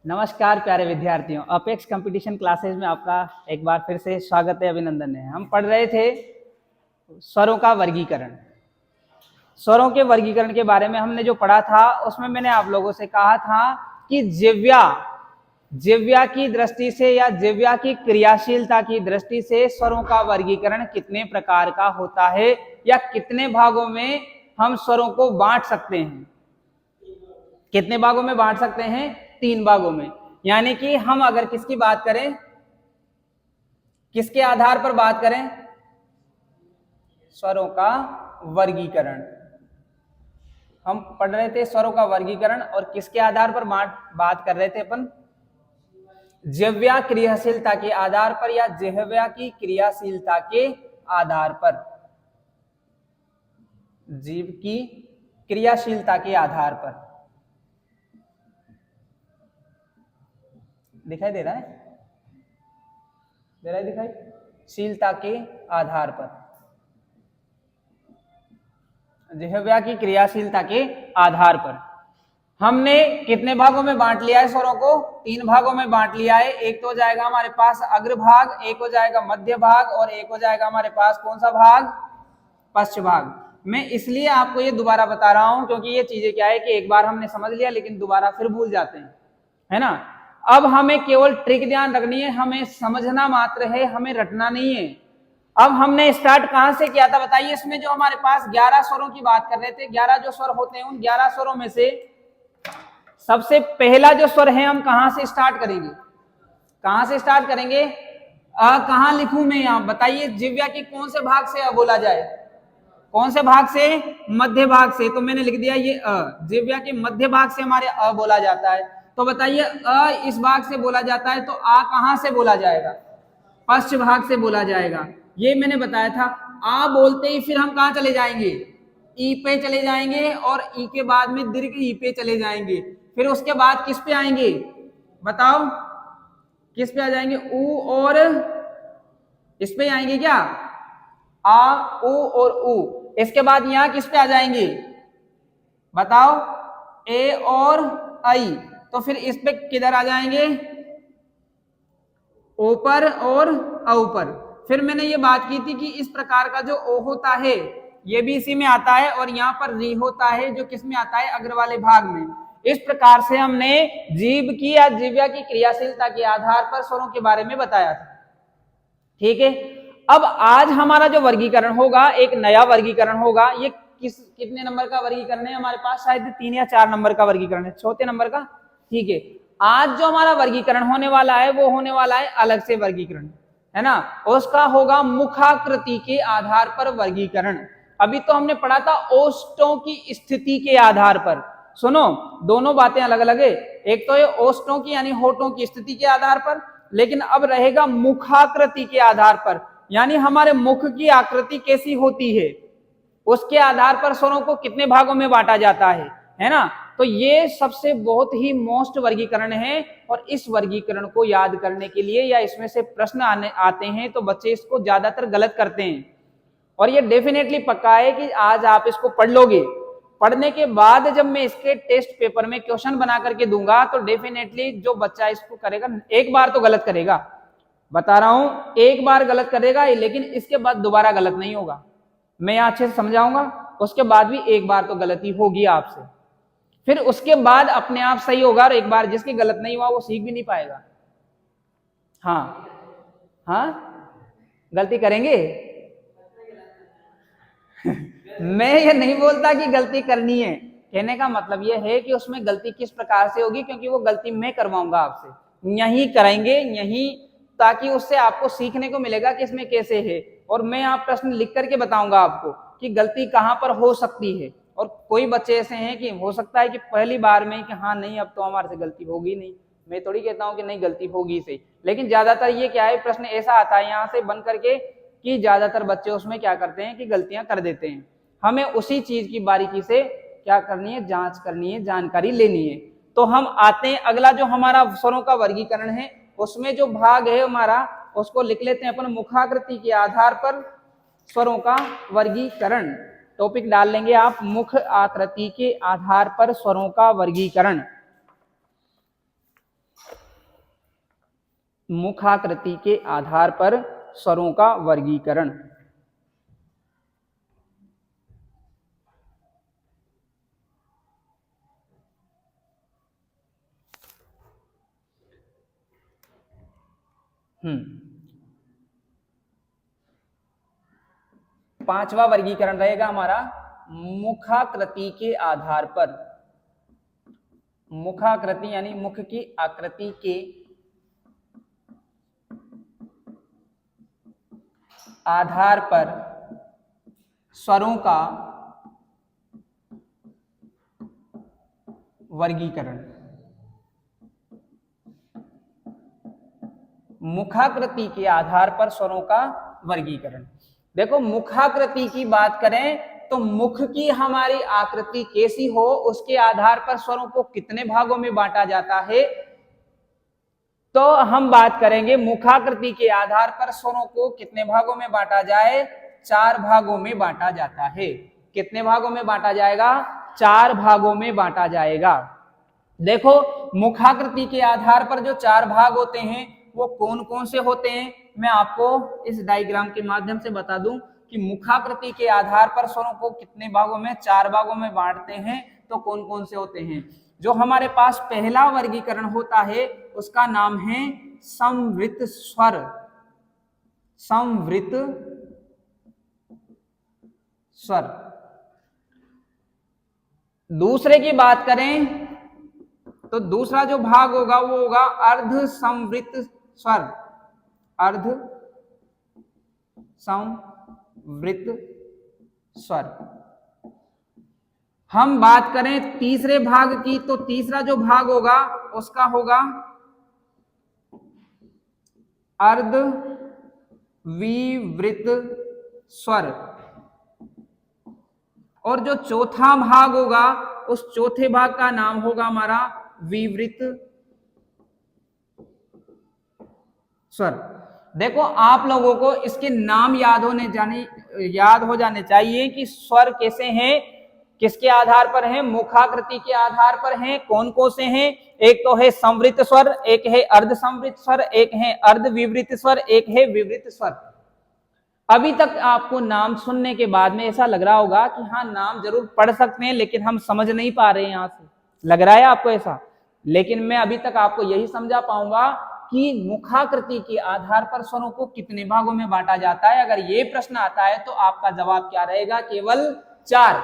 नमस्कार प्यारे विद्यार्थियों, अपेक्स कंपटीशन क्लासेस में आपका एक बार फिर से स्वागत है, अभिनंदन है। हम पढ़ रहे थे स्वरों का वर्गीकरण। स्वरों के वर्गीकरण के बारे में हमने जो पढ़ा था उसमें मैंने आप लोगों से कहा था कि जिह्वा की दृष्टि से या जिह्वा की क्रियाशीलता की दृष्टि से स्वरों का वर्गीकरण कितने प्रकार का होता है या कितने भागों में हम स्वरों को बांट सकते हैं। कितने भागों में बांट सकते हैं? 3 भागों में। यानी कि हम अगर किसकी बात करें, किसके आधार पर बात करें? स्वरों का वर्गीकरण। हम पढ़ रहे थे स्वरों का वर्गीकरण और किसके आधार पर बात कर रहे थे अपन? जिह्वा क्रियाशीलता के आधार पर या जिह्वा की क्रियाशीलता के आधार पर, जीव की क्रियाशीलता के आधार पर। दिखाई दे रहा है? दे रहा है दिखाई? शीलता के आधार पर, जिह्वा की क्रियाशीलता के आधार पर हमने कितने भागों में बांट लिया है? स्वरों को 3 भागों में बांट लिया है। एक तो हो जाएगा हमारे पास अग्र भाग, एक हो जाएगा मध्य भाग और एक हो जाएगा हमारे पास कौन सा भाग? पश्च भाग। मैं इसलिए आपको ये दोबारा बता रहा हूं क्योंकि ये चीजें क्या है कि एक बार हमने समझ लिया लेकिन दोबारा फिर भूल जाते हैं, है ना। अब हमें केवल ट्रिक ध्यान रखनी है, हमें समझना मात्र है, हमें रटना नहीं है। अब हमने स्टार्ट कहां से किया था बताइए? इसमें जो हमारे पास 11 स्वरों की बात कर रहे थे, 11 जो स्वर होते हैं उन 11 स्वरों में से सबसे पहला जो स्वर है हम कहां से स्टार्ट करेंगे? कहां से स्टार्ट करेंगे? कहां लिखूं मैं? यहां बताइए जिह्वा के कौन से भाग से बोला जाए? कौन से भाग से? मध्य भाग से। तो मैंने लिख दिया ये जिह्वा के मध्य भाग से हमारे बोला जाता है। तो बताइए इस भाग से बोला जाता है तो कहां से बोला जाएगा? पश्च भाग से बोला जाएगा। ये मैंने बताया था। बोलते ही फिर हम कहां चले जाएंगे? ई पे चले जाएंगे और ई के बाद में दीर्घ ई पे चले जाएंगे। फिर उसके बाद किस पे आएंगे? बताओ किस पे आ जाएंगे? ऊ और इस पे आएंगे क्या? आ, ऊ और ऊ। इसके बाद यहां किस पे आ जाएंगे? बताओ? ए और आई। तो फिर इस पे किधर आ जाएंगे? ऊपर और ऊपर। फिर मैंने ये बात की थी कि इस प्रकार का जो ओ होता है ये भी इसी में आता है और यहाँ पर री होता है जो किस में आता है? अग्र वाले भाग में। इस प्रकार से हमने जीव की या जिह्वा की क्रियाशीलता के आधार पर स्वरों के बारे में बताया था। ठीक है। अब आज हमारा जो वर्गीकरण होगा एक नया वर्गीकरण होगा। ये कितने नंबर का वर्गीकरण है हमारे पास? शायद 3 या 4 नंबर का वर्गीकरण है, चौथे नंबर का। ठीक है। आज जो हमारा वर्गीकरण होने वाला है वो होने वाला है अलग से वर्गीकरण, है ना। उसका होगा मुखाकृति के आधार पर वर्गीकरण। अभी तो हमने पढ़ा था ओष्ठों की स्थिति के आधार पर। सुनो, दोनों बातें अलग अलग है। एक तो ये ओष्ठों की यानी होठों की स्थिति के आधार पर, लेकिन अब रहेगा मुखाकृति के आधार पर, यानी हमारे मुख की आकृति कैसी होती है उसके आधार पर स्वरों को कितने भागों में बांटा जाता है ना। तो ये सबसे बहुत ही मोस्ट वर्गीकरण है और इस वर्गीकरण को याद करने के लिए या इसमें से प्रश्न आते हैं तो बच्चे इसको ज्यादातर गलत करते हैं। और ये डेफिनेटली पक्का है कि आज आप इसको पढ़ लोगे, पढ़ने के बाद जब मैं इसके टेस्ट पेपर में क्वेश्चन बना करके दूंगा तो डेफिनेटली जो बच्चा इसको करेगा, एक बार तो गलत करेगा, बता रहा हूं, एक बार गलत करेगा लेकिन इसके बाद दोबारा गलत नहीं होगा। मैं यहां अच्छे से समझाऊंगा, उसके बाद भी एक बार तो गलती होगी आपसे, फिर उसके बाद अपने आप सही होगा और एक बार जिसकी गलत नहीं हुआ वो सीख भी नहीं पाएगा। हाँ हाँ, गलती करेंगे। मैं ये नहीं बोलता कि गलती करनी है, कहने का मतलब ये है कि उसमें गलती किस प्रकार से होगी, क्योंकि वो गलती मैं करवाऊंगा आपसे, यही कराएंगे यही, ताकि उससे आपको सीखने को मिलेगा कि इसमें कैसे है। और मैं आप प्रश्न लिख करके बताऊंगा आपको कि गलती कहां पर हो सकती है। और कोई बच्चे ऐसे हैं कि हो सकता है कि पहली बार में कि हाँ नहीं अब तो हमारे से गलती होगी नहीं, मैं थोड़ी कहता हूं कि नहीं गलती होगी सही, लेकिन ज्यादातर ये क्या है, प्रश्न ऐसा आता है यहाँ से बन करके कि ज्यादातर बच्चे उसमें क्या करते हैं कि गलतियां कर देते हैं। हमें उसी चीज की बारीकी से क्या करनी है, जांच करनी है, जानकारी लेनी है। तो हम आते हैं अगला जो हमारा स्वरों का वर्गीकरण है, उसमें जो भाग है हमारा उसको लिख लेते हैं अपन, मुखाकृति के आधार पर स्वरों का वर्गीकरण। टॉपिक डाल लेंगे आप, मुख आकृति के आधार पर स्वरों का वर्गीकरण। मुखाकृति के आधार पर स्वरों का वर्गीकरण। पांचवा वर्गीकरण रहेगा हमारा मुखाकृति के आधार पर। मुखाकृति यानी मुख की आकृति के आधार पर स्वरों का वर्गीकरण। मुखाकृति के आधार पर स्वरों का वर्गीकरण। देखो, मुखाकृति की बात करें तो मुख की हमारी आकृति कैसी हो उसके आधार पर स्वरों को कितने भागों में बांटा जाता है। तो हम बात करेंगे मुखाकृति के आधार पर स्वरों को कितने भागों में बांटा जाए, 4 भागों में बांटा जाता है। कितने भागों में बांटा जाएगा? 4 भागों में बांटा जाएगा। देखो, मुखाकृति के आधार पर जो 4 भाग होते हैं वो कौन कौन से होते हैं, मैं आपको इस डायग्राम के माध्यम से बता दूं कि मुखाकृति के आधार पर स्वरों को कितने भागों में, 4 भागों में बांटते हैं तो कौन कौन से होते हैं। जो हमारे पास पहला वर्गीकरण होता है उसका नाम है संवृत स्वर। संवृत स्वर। दूसरे की बात करें तो दूसरा जो भाग होगा वो होगा अर्ध संवृत स्वर। अर्ध संवृत स्वर। हम बात करें तीसरे भाग की तो तीसरा जो भाग होगा उसका होगा अर्ध विवृत स्वर। और जो चौथा भाग होगा उस चौथे भाग का नाम होगा हमारा विवृत स्वर। देखो, आप लोगों को इसके नाम याद हो जाने चाहिए कि स्वर कैसे हैं, किसके आधार पर हैं, मुखाकृति के आधार पर हैं। कौन कौन से हैं? एक तो है संवृत स्वर, एक है अर्ध संवृत स्वर, एक है अर्ध विवृत स्वर, एक है विवृत स्वर। अभी तक आपको नाम सुनने के बाद में ऐसा लग रहा होगा कि हाँ, नाम जरूर पढ़ सकते हैं लेकिन हम समझ नहीं पा रहे हैं। यहां से लग रहा है आपको ऐसा, लेकिन मैं अभी तक आपको यही समझा पाऊंगा कि मुखाकृति के आधार पर स्वरों को कितने भागों में बांटा जाता है। अगर ये प्रश्न आता है तो आपका जवाब क्या रहेगा? केवल 4।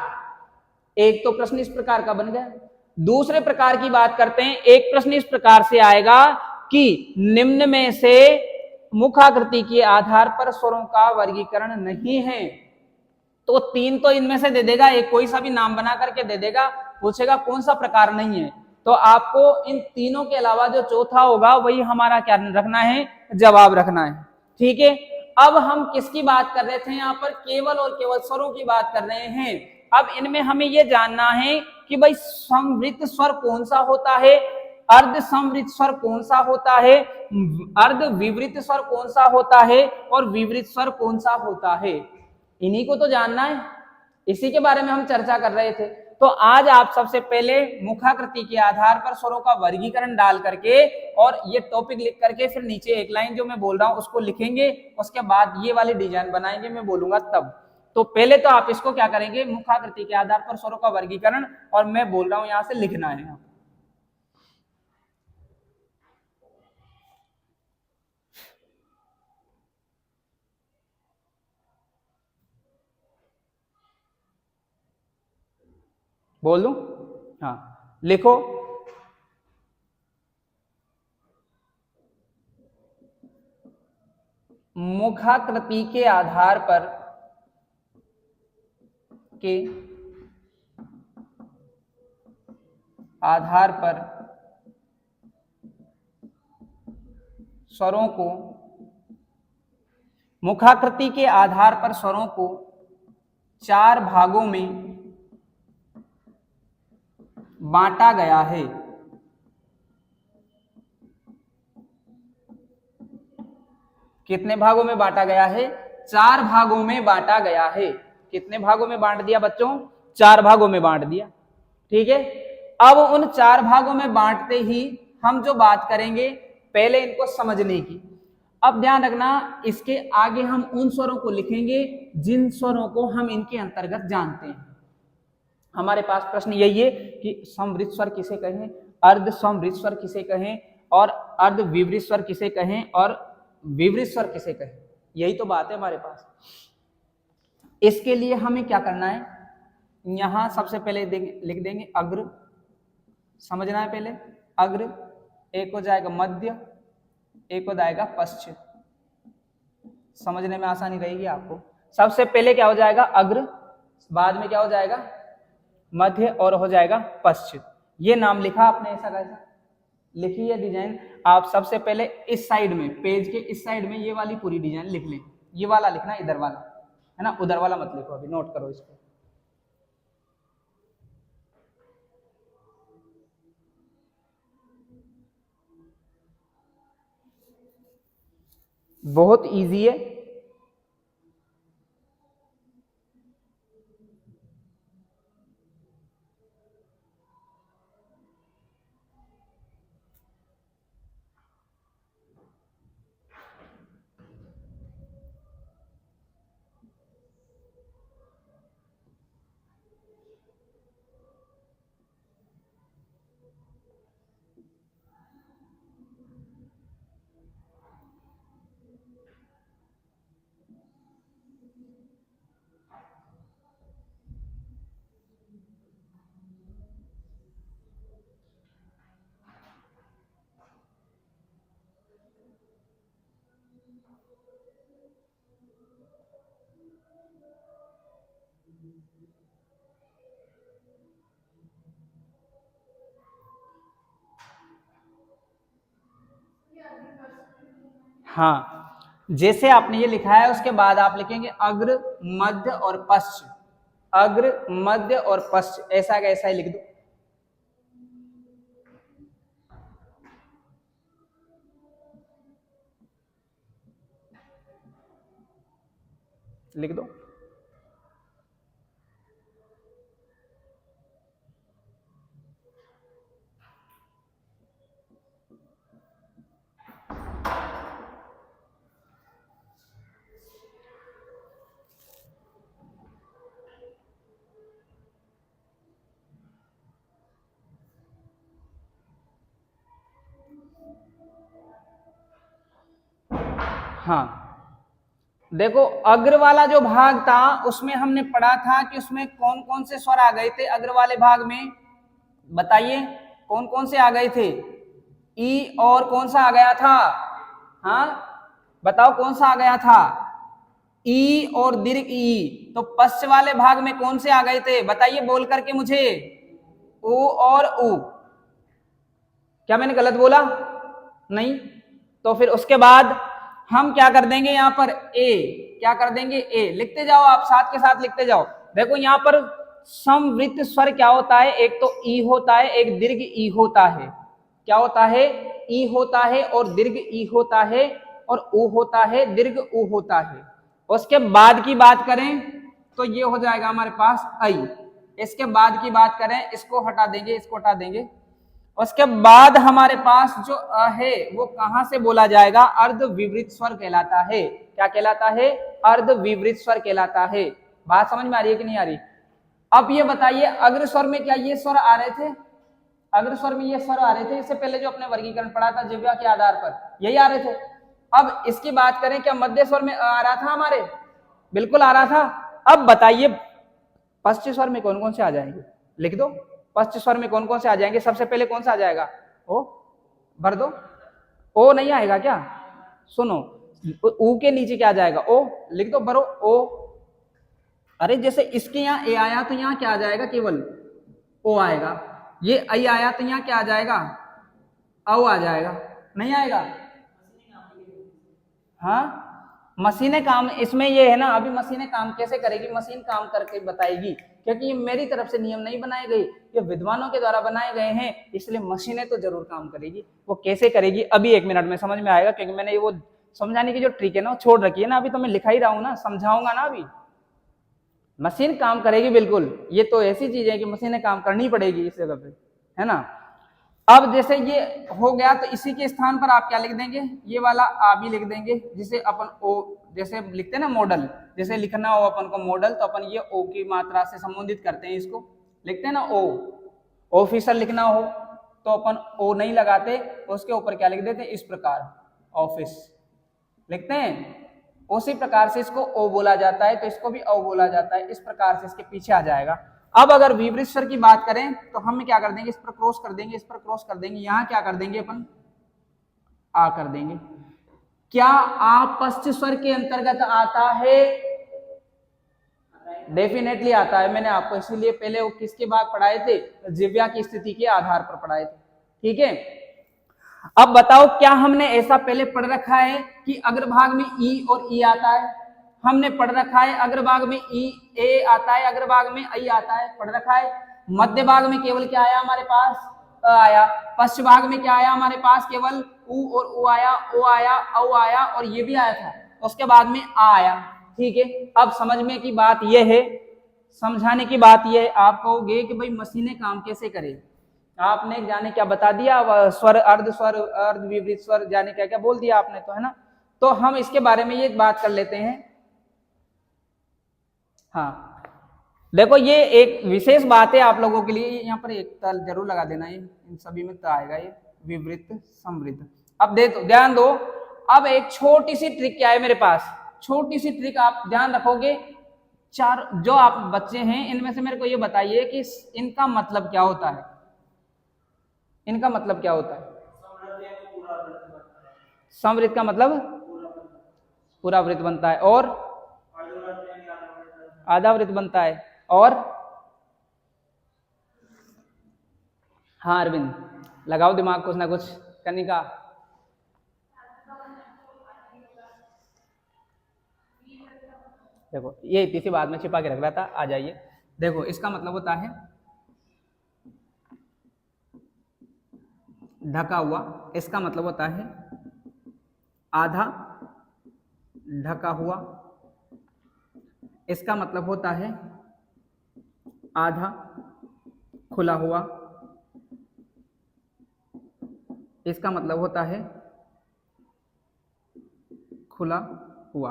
एक तो प्रश्न इस प्रकार का बन गया। दूसरे प्रकार की बात करते हैं। एक प्रश्न इस प्रकार से आएगा कि निम्न में से मुखाकृति के आधार पर स्वरों का वर्गीकरण नहीं है। तो 3 तो इनमें से दे देगा, एक कोई सा भी नाम बना करके दे देगा। पूछेगा कौन सा प्रकार नहीं है, तो आपको इन तीनों के अलावा जो चौथा होगा वही हमारा क्या रखना है? जवाब रखना है। ठीक है। अब हम किसकी बात कर रहे थे? यहाँ पर केवल और केवल स्वरों की बात कर रहे हैं। अब इनमें हमें यह जानना है कि भाई संवृत स्वर कौन सा होता है, अर्ध संवृत स्वर कौन सा होता है, अर्ध विवृत स्वर कौन सा होता है और विवृत स्वर कौन सा होता है। इन्हीं को तो जानना है, इसी के बारे में हम चर्चा कर रहे थे। तो आज आप सबसे पहले मुखाकृति के आधार पर स्वरों का वर्गीकरण डाल करके और ये टॉपिक लिख करके फिर नीचे एक लाइन जो मैं बोल रहा हूं उसको लिखेंगे। उसके बाद ये वाली डिजाइन बनाएंगे, मैं बोलूंगा तब। तो पहले तो आप इसको क्या करेंगे? मुखाकृति के आधार पर स्वरों का वर्गीकरण, और मैं बोल रहा हूं यहां से लिखना है। बोल दूं? हाँ, लिखो। मुखाकृति के आधार पर स्वरों को, मुखाकृति के आधार पर स्वरों को 4 भागों में बांटा गया है। कितने भागों में बांटा गया है? 4 भागों में बांटा गया है। कितने भागों में बांट दिया बच्चों? 4 भागों में बांट दिया। ठीक है। अब उन 4 भागों में बांटते ही हम जो बात करेंगे पहले इनको समझने की। अब ध्यान रखना, इसके आगे हम उन स्वरों को लिखेंगे जिन स्वरों को हम इनके अंतर्गत जानते हैं। हमारे पास प्रश्न यही है कि समवृत्त स्वर किसे कहें, अर्ध समवृत्त स्वर किसे कहें, और अर्ध विवृत स्वर किसे कहें, और विवृत स्वर किसे कहें। यही तो बात है हमारे पास। इसके लिए हमें क्या करना है, यहां सबसे पहले लिख देंगे अग्र, समझना है पहले। अग्र, एक हो जाएगा मध्य, एक हो जाएगा पश्च। समझने में आसानी रहेगी आपको। सबसे पहले क्या हो जाएगा अग्र, बाद में क्या हो जाएगा मध्य, और हो जाएगा पश्च। ये नाम लिखा आपने ऐसा कैसा, लिखी है डिजाइन। आप सबसे पहले इस साइड में, पेज के इस साइड में ये वाली पूरी डिजाइन लिख लें। ये वाला लिखना, इधर वाला है ना, उधर वाला मत लिखो, अभी नोट करो इसको। बहुत इजी है। हाँ, जैसे आपने ये लिखा है उसके बाद आप लिखेंगे अग्र, मध्य और पश्च। अग्र, मध्य और पश्च, ऐसा कैसा ही लिख दो। लिख दो। हाँ, देखो अग्र वाला जो भाग था उसमें हमने पढ़ा था कि उसमें कौन कौन से स्वर आ गए थे। अग्र वाले भाग में बताइए कौन कौन से आ गए थे। ई और कौन सा आ गया था, हाँ बताओ कौन सा आ गया था, ई और दीर्घ ई। तो पश्च वाले भाग में कौन से आ गए थे बताइए बोल करके मुझे, ऊ और ऊ। क्या मैंने गलत बोला? नहीं। तो फिर उसके बाद हम क्या कर देंगे, यहां पर ए, क्या कर देंगे ए। लिखते जाओ आप, साथ के साथ लिखते जाओ। देखो यहां पर समवृत्त स्वर क्या होता है, एक तो ई होता है, एक दीर्घ ई होता है। क्या होता है, ई होता है और दीर्घ ई होता है, और ऊ होता है, दीर्घ ऊ होता है। उसके बाद की बात करें तो ये हो जाएगा हमारे पास आई। इसके बाद की बात करें, इसको हटा देंगे, इसको हटा देंगे। उसके बाद हमारे पास जो अ है वो कहां से बोला जाएगा, अर्ध विवृत स्वर कहलाता है। क्या कहलाता है, अर्ध विवृत स्वर कहलाता है। बात समझ में आ रही है कि नहीं आ रही? अब ये बताइए अग्र स्वर में क्या ये स्वर आ रहे थे, अग्र स्वर में ये स्वर आ रहे थे, इससे पहले जो अपने वर्गीकरण पढ़ा था जिह्वा के आधार पर यही आ रहे थे। अब इसकी बात करें, क्या मध्य स्वर में आ रहा था हमारे, बिल्कुल आ रहा था। अब बताइए पश्च स्वर में कौन कौन से आ जाएंगे, लिख दो। पश्च स्वर में कौन कौन से आ जाएंगे, सबसे पहले कौन सा आ जाएगा, ओ, भर दो। ओ नहीं आएगा क्या, सुनो, ऊ के नीचे क्या आ जाएगा, ओ, लिख दो, भरो ओ। अरे जैसे इसके यहाँ ए आया तो यहाँ क्या आ जाएगा, केवल ओ आएगा। ये आई आया तो यहाँ क्या आ जाएगा, औ आ जाएगा, नहीं आएगा। हाँ, मशीनें काम इसमें ये है ना, अभी मशीनें काम कैसे करेगी, मशीन काम करके बताएगी, क्योंकि ये मेरी तरफ से नियम नहीं बनाए गए, ये विद्वानों के द्वारा बनाए गए हैं, इसलिए मशीनें तो जरूर काम करेगी। वो कैसे करेगी अभी 1 मिनट में समझ में आएगा, क्योंकि मैंने वो समझाने की जो ट्रिक है ना वो छोड़ रखी है ना, अभी तो मैं लिखा ही रहा हूं ना, समझाऊंगा ना अभी। मशीन काम करेगी बिल्कुल, ये तो ऐसी चीज है कि मशीनें काम करनी पड़ेगी इस जगह पे, है ना। अब जैसे ये हो गया तो इसी के स्थान पर आप क्या लिख देंगे, ये वाला आ भी लिख देंगे, जिसे अपन ओ जैसे लिखते हैं ना मॉडल, जैसे लिखना हो अपन को मॉडल तो अपन ये ओ की मात्रा से संबोधित करते हैं, इसको लिखते हैं ना ओ। ऑफिसर लिखना हो तो अपन ओ नहीं लगाते, उसके ऊपर क्या लिख देते, इस प्रकार ऑफिस लिखते हैं। उसी प्रकार से इसको ओ बोला जाता है, तो इसको भी ओ बोला जाता है, इस प्रकार से इसके पीछे आ जाएगा। अब अगर विपरीत स्वर की बात करें तो हम क्या कर देंगे, इस पर क्रॉस कर देंगे, इस पर क्रॉस कर देंगे, यहां क्या कर देंगे अपन आ कर देंगे। क्या आ पश्च स्वर के अंतर्गत आता है? डेफिनेटली आता है। मैंने आपको इसीलिए पहले वो किसके भाग पढ़ाए थे, जिव्या की स्थिति के आधार पर पढ़ाए थे, ठीक है। अब बताओ क्या हमने ऐसा पहले पढ़ रखा है कि अग्रभाग में ई और ई आता है? हमने पढ़ रखा है अग्रभाग में ई ए आता है, अग्रभाग में आई आता है, पढ़ रखा है। मध्य भाग में केवल क्या आया हमारे पास, अ आया। पश्चिम भाग में क्या आया हमारे पास, केवल उ और उ आया, ओ आया, औ आया और ये भी आया था, उसके बाद में आ आया, ठीक है। अब समझने की बात यह है, समझाने की बात यह है, आप कहोगे कि भाई मशीनें काम कैसे करें, आपने जाने क्या बता दिया, स्वर अर्ध विपरीत स्वर जाने क्या क्या बोल दिया आपने, तो है ना। तो हम इसके बारे में ये बात कर लेते हैं। हाँ देखो ये एक विशेष बात है आप लोगों के लिए, यहाँ पर एक तल जरूर लगा देना, ये इन सभी में तो आएगा ये विपरीत समृद्ध। अब दे दो, ध्यान दो। अब एक छोटी सी ट्रिक क्या है मेरे पास, छोटी सी ट्रिक आप ध्यान रखोगे। चार जो आप बच्चे हैं इनमें से मेरे को ये बताइए कि इनका मतलब क्या होता है, इनका मतलब क्या होता है? समवृत्त का मतलब पूरा वृत्त बनता है, और आधा वृत्त बनता है, और हाँ अरविंद लगाओ दिमाग कुछ ना कुछ करने का। देखो ये इसी बात में छिपा के रख रहा था, आ जाइए। देखो इसका मतलब होता है ढका हुआ, इसका मतलब होता है आधा ढका हुआ, इसका मतलब होता है आधा खुला हुआ, इसका मतलब होता है खुला हुआ।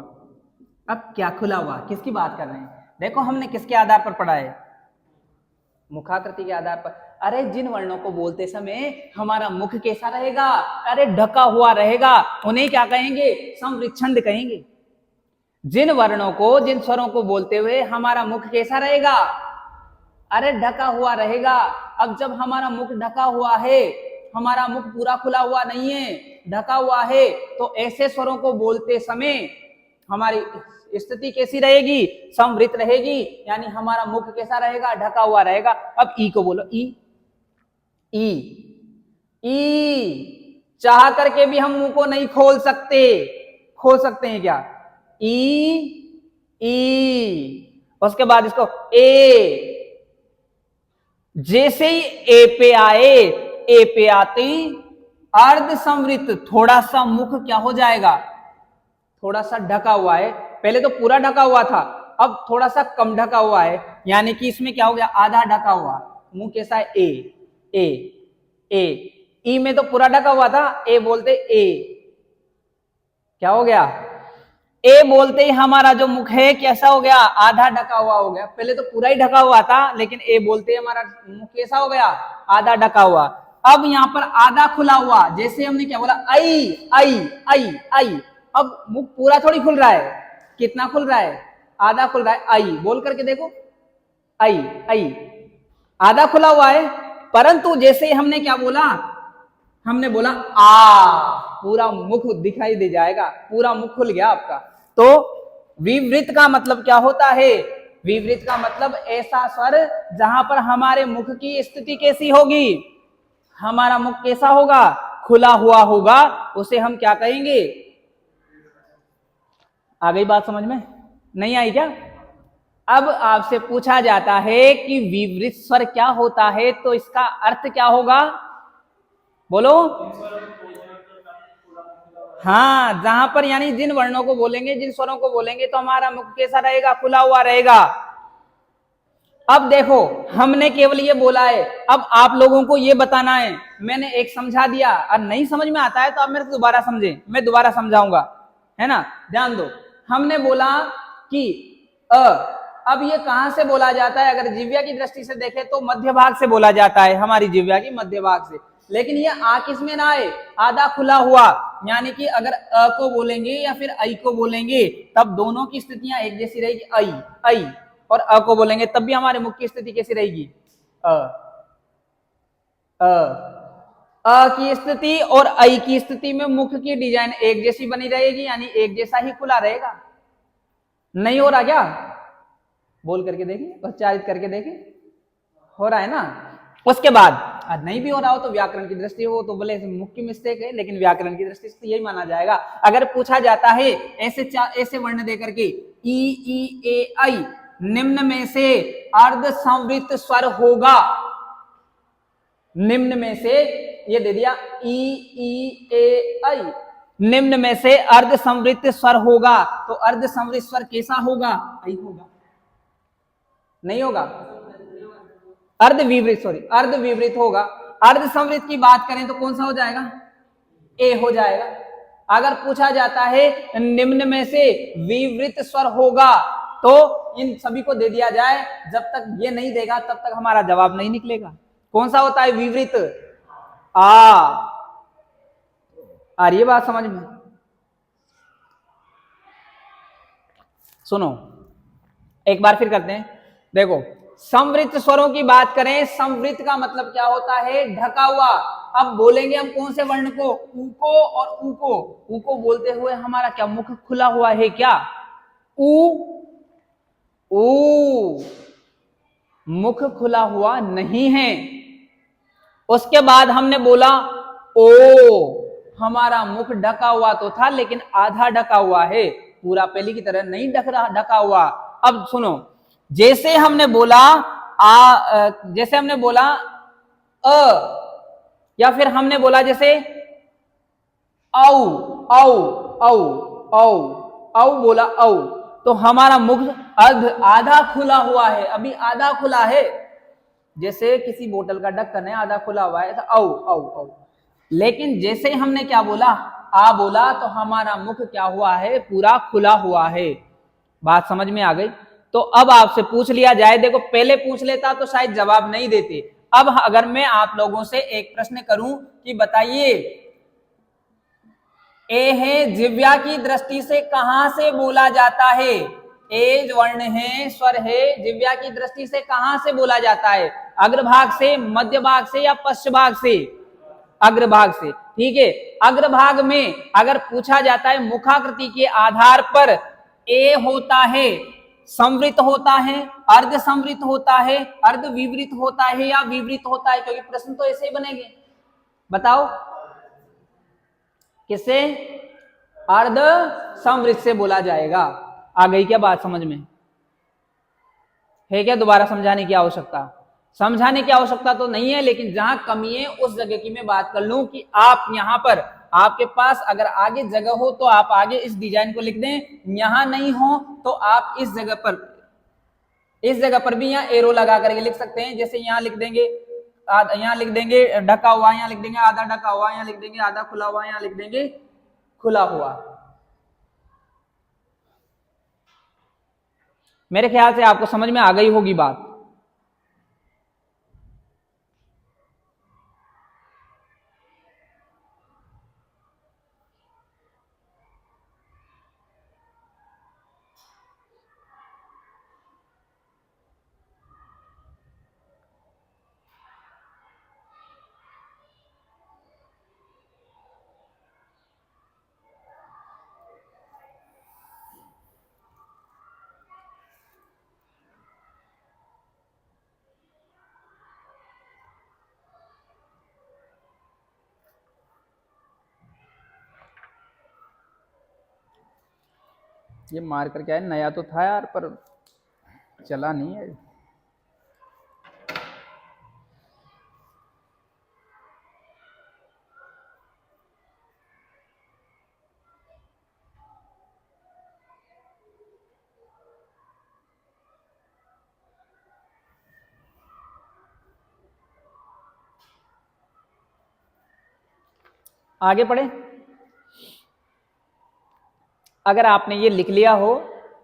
अब क्या खुला हुआ, किसकी बात कर रहे हैं? देखो हमने किसके आधार पर पढ़ा है, मुखाकृति के आधार पर। अरे जिन वर्णों को बोलते समय हमारा मुख कैसा रहेगा, अरे ढका हुआ रहेगा, उन्हें क्या कहेंगे, संवृक्षण कहेंगे। जिन वर्णों को, जिन स्वरों को बोलते हुए हमारा मुख कैसा रहेगा, अरे ढका हुआ रहेगा। अब जब हमारा मुख ढका हुआ है, हमारा मुख पूरा खुला हुआ नहीं है, ढका हुआ है, तो ऐसे स्वरों को बोलते समय हमारी स्थिति कैसी रहेगी, समवृत्त रहेगी, यानी हमारा मुख कैसा रहेगा, ढका हुआ रहेगा। अब ई को बोलो, ई ई ई, चाह करके भी हम मुंह को नहीं खोल सकते, खोल सकते हैं क्या, ई ई, उसके बाद इसको ए, जैसे ही ए पे आए, ए पे आते अर्ध संवृत्त, थोड़ा सा मुख क्या हो जाएगा, थोड़ा सा ढका हुआ है, पहले तो पूरा ढका हुआ था, अब थोड़ा सा कम ढका हुआ है, यानी कि इसमें क्या हो गया, आधा ढका हुआ। मुंह कैसा है, ए ए ए, ई में तो पूरा ढका हुआ था, ए बोलते ए, क्या हो गया, ए बोलते ही हमारा जो मुख है कैसा हो गया, आधा ढका हुआ हो गया। पहले तो पूरा ही ढका हुआ था, लेकिन ए बोलते ही हमारा मुख कैसा हो गया, आधा ढका हुआ। अब यहाँ पर आधा खुला हुआ, जैसे हमने क्या बोला, आई आई आई आई, अब मुख पूरा थोड़ी खुल रहा है, कितना खुल रहा है, आधा खुल रहा है। आई बोल करके देखो, आई आई, आधा खुला हुआ है, परंतु जैसे हमने क्या बोला, हमने बोला आ, पूरा मुख दिखाई दे जाएगा, पूरा मुख खुल गया आपका। तो विवृत का मतलब क्या होता है, विवृत का मतलब ऐसा स्वर जहां पर हमारे मुख की स्थिति कैसी होगी, हमारा मुख कैसा होगा, खुला हुआ होगा, उसे हम क्या कहेंगे। आ गई बात समझ में, नहीं आई क्या? अब आपसे पूछा जाता है कि विवृत स्वर क्या होता है, तो इसका अर्थ क्या होगा, बोलो। हाँ, जहां पर यानी जिन वर्णों को बोलेंगे, जिन स्वरों को बोलेंगे तो हमारा मुख कैसा रहेगा, खुला हुआ रहेगा। अब देखो हमने केवल ये बोला है, अब आप लोगों को ये बताना है। मैंने एक समझा दिया, और नहीं समझ में आता है तो आप मेरे को दोबारा समझें, मैं दोबारा समझाऊंगा, है ना। ध्यान दो, हमने बोला कि अब ये कहां से बोला जाता है, अगर जिह्वा की दृष्टि से देखें तो मध्य भाग से बोला जाता है, हमारी जिह्वा की मध्य भाग से। लेकिन ये आ किस में ना है, आधा खुला हुआ, यानी कि अगर अ को बोलेंगे या फिर ऐ को बोलेंगे तब दोनों की स्थितियां एक जैसी रहेगी। ऐ और अ को बोलेंगे तब भी हमारे मुख की स्थिति कैसी रहेगी, अ की स्थिति और ऐ की स्थिति में मुख की डिजाइन एक जैसी बनी रहेगी, यानी एक जैसा ही खुला रहेगा। नहीं हो रहा क्या, बोल करके देखिए, उच्चारित करके देखिए, हो रहा है ना। उसके बाद नहीं भी हो रहा हो तो व्याकरण की दृष्टि हो तो बोले मुख की मिस्टेक है, लेकिन व्याकरण की दृष्टि से तो यही माना जाएगा। अगर पूछा जाता है ऐसे वर्ण देकर के ई ए ऐ, निम्न में से अर्ध संवृत स्वर होगा, निम्न में से ये दे दिया ई ए ऐ, निम्न में से अर्ध संवृत स्वर होगा, तो अर्ध संवृत स्वर कैसा होगा, ऐ होगा, नहीं होगा, अर्ध विवृत होगा। अर्ध संवृत की बात करें तो कौन सा हो जाएगा, ए हो जाएगा। अगर पूछा जाता है निम्न में से विवृत स्वर होगा तो इन सभी को दे दिया जाए, जब तक ये नहीं देगा तब तक हमारा जवाब नहीं निकलेगा। कौन सा होता है विवृत, आ रही है बात समझ में। सुनो एक बार फिर करते हैं, देखो संवृत स्वरों की बात करें, संवृत का मतलब क्या होता है, ढका हुआ। अब बोलेंगे हम कौन से वर्ण को, ऊ को और ऊ को। ऊ को बोलते हुए हमारा क्या मुख खुला हुआ है क्या, ऊ ऊ मुख खुला हुआ नहीं है। उसके बाद हमने बोला ओ, हमारा मुख ढका हुआ तो था लेकिन आधा ढका हुआ है, पूरा पहले की तरह नहीं ढका हुआ। अब सुनो, जैसे हमने बोला जैसे हमने बोला अ, या फिर हमने बोला जैसे औ औ औ औ औ बोला औ, तो हमारा मुख आधा खुला हुआ है, अभी आधा खुला है। जैसे किसी बोतल का ढक्कन है आधा खुला हुआ है, औ औ औ। लेकिन जैसे हमने क्या बोला, आ बोला, तो हमारा मुख क्या हुआ है, पूरा खुला हुआ है। बात समझ में आ गई। तो अब आपसे पूछ लिया जाए, देखो पहले पूछ लेता तो शायद जवाब नहीं देते। अब अगर मैं आप लोगों से एक प्रश्न करूं कि बताइए, ए है जिह्वा की दृष्टि से कहां से बोला जाता है, ए वर्ण है, स्वर है, जिह्वा की दृष्टि से कहां से बोला जाता है, अग्रभाग से, मध्य भाग से या पश्च भाग से, अग्रभाग से। ठीक है, अग्रभाग में अगर पूछा जाता है मुखाकृति के आधार पर ए होता है, संवृत होता है, अर्ध संवृत होता है, अर्ध विवृत होता है या विवृत होता है, क्योंकि प्रश्न तो ऐसे ही बनेंगे। बताओ किससे, अर्ध संवृत से बोला जाएगा। आ गई क्या बात समझ में, है क्या दोबारा समझाने की आवश्यकता, समझाने की आवश्यकता तो नहीं है, लेकिन जहां कमी है उस जगह की मैं बात कर लूं कि आप यहां पर, आपके पास अगर आगे जगह हो तो आप आगे इस डिजाइन को लिख दें, यहां नहीं हो तो आप इस जगह पर भी यहाँ एरो लगा करके लिख सकते हैं। जैसे यहाँ लिख देंगे, यहाँ लिख देंगे ढका हुआ, यहाँ लिख देंगे आधा ढका हुआ, यहाँ लिख देंगे आधा खुला हुआ, यहाँ लिख देंगे खुला हुआ। मेरे ख्याल से आपको समझ में आ गई होगी बात। ये मार्कर क्या है, नया तो था यार पर चला नहीं है। आगे पढ़े। अगर आपने ये लिख लिया हो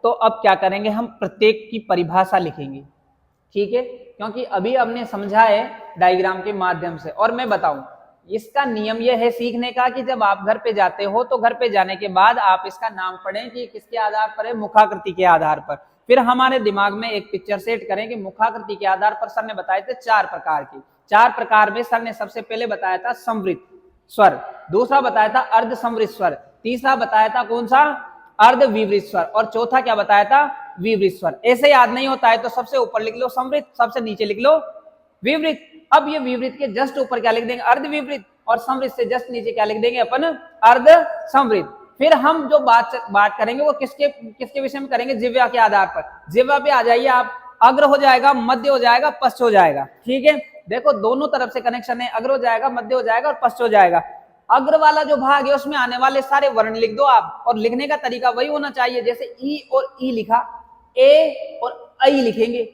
तो अब क्या करेंगे, हम प्रत्येक की परिभाषा लिखेंगे, ठीक है, क्योंकि अभी हमने समझा है डायग्राम के माध्यम से। और मैं बताऊं, इसका नियम यह है सीखने का कि जब आप घर पे जाते हो तो घर पे जाने के बाद आप इसका नाम पढ़ें कि किसके आधार पर है, मुखाकृति के आधार पर। फिर हमारे दिमाग में एक पिक्चर सेट करें कि मुखाकृति के आधार पर सर ने बताए थे 4 प्रकार की। 4 प्रकार में सर ने सबसे पहले बताया था समवृत स्वर, दूसरा बताया था अर्ध समवृत स्वर, तीसरा बताया था कौन सा, अर्ध विवृत स्वर, और चौथा क्या बताया था, विवृत स्वर। ऐसे याद नहीं होता है तो सबसे ऊपर लिख लो समवृत, सबसे नीचे लिख लो विवृत। अब ये विवृत के जस्ट ऊपर क्या लिख देंगे, अर्ध विवृत, और समवृत से जस्ट नीचे क्या लिख देंगे अपन, अर्ध समवृत। फिर हम जो बात करेंगे वो किसके विषय में करेंगे, जिह्वा के आधार पर। जिह्वा पे आ जाइए आप, अग्र हो जाएगा, मध्य हो जाएगा, पश्च हो जाएगा, ठीक है। देखो दोनों तरफ से कनेक्शन है, अग्र हो जाएगा, मध्य हो जाएगा और पश्च हो जाएगा। अग्र वाला जो भाग है उसमें आने वाले सारे वर्ण लिख दो आप, और लिखने का तरीका वही होना चाहिए जैसे ई और ई लिखा, ए और आई लिखेंगे।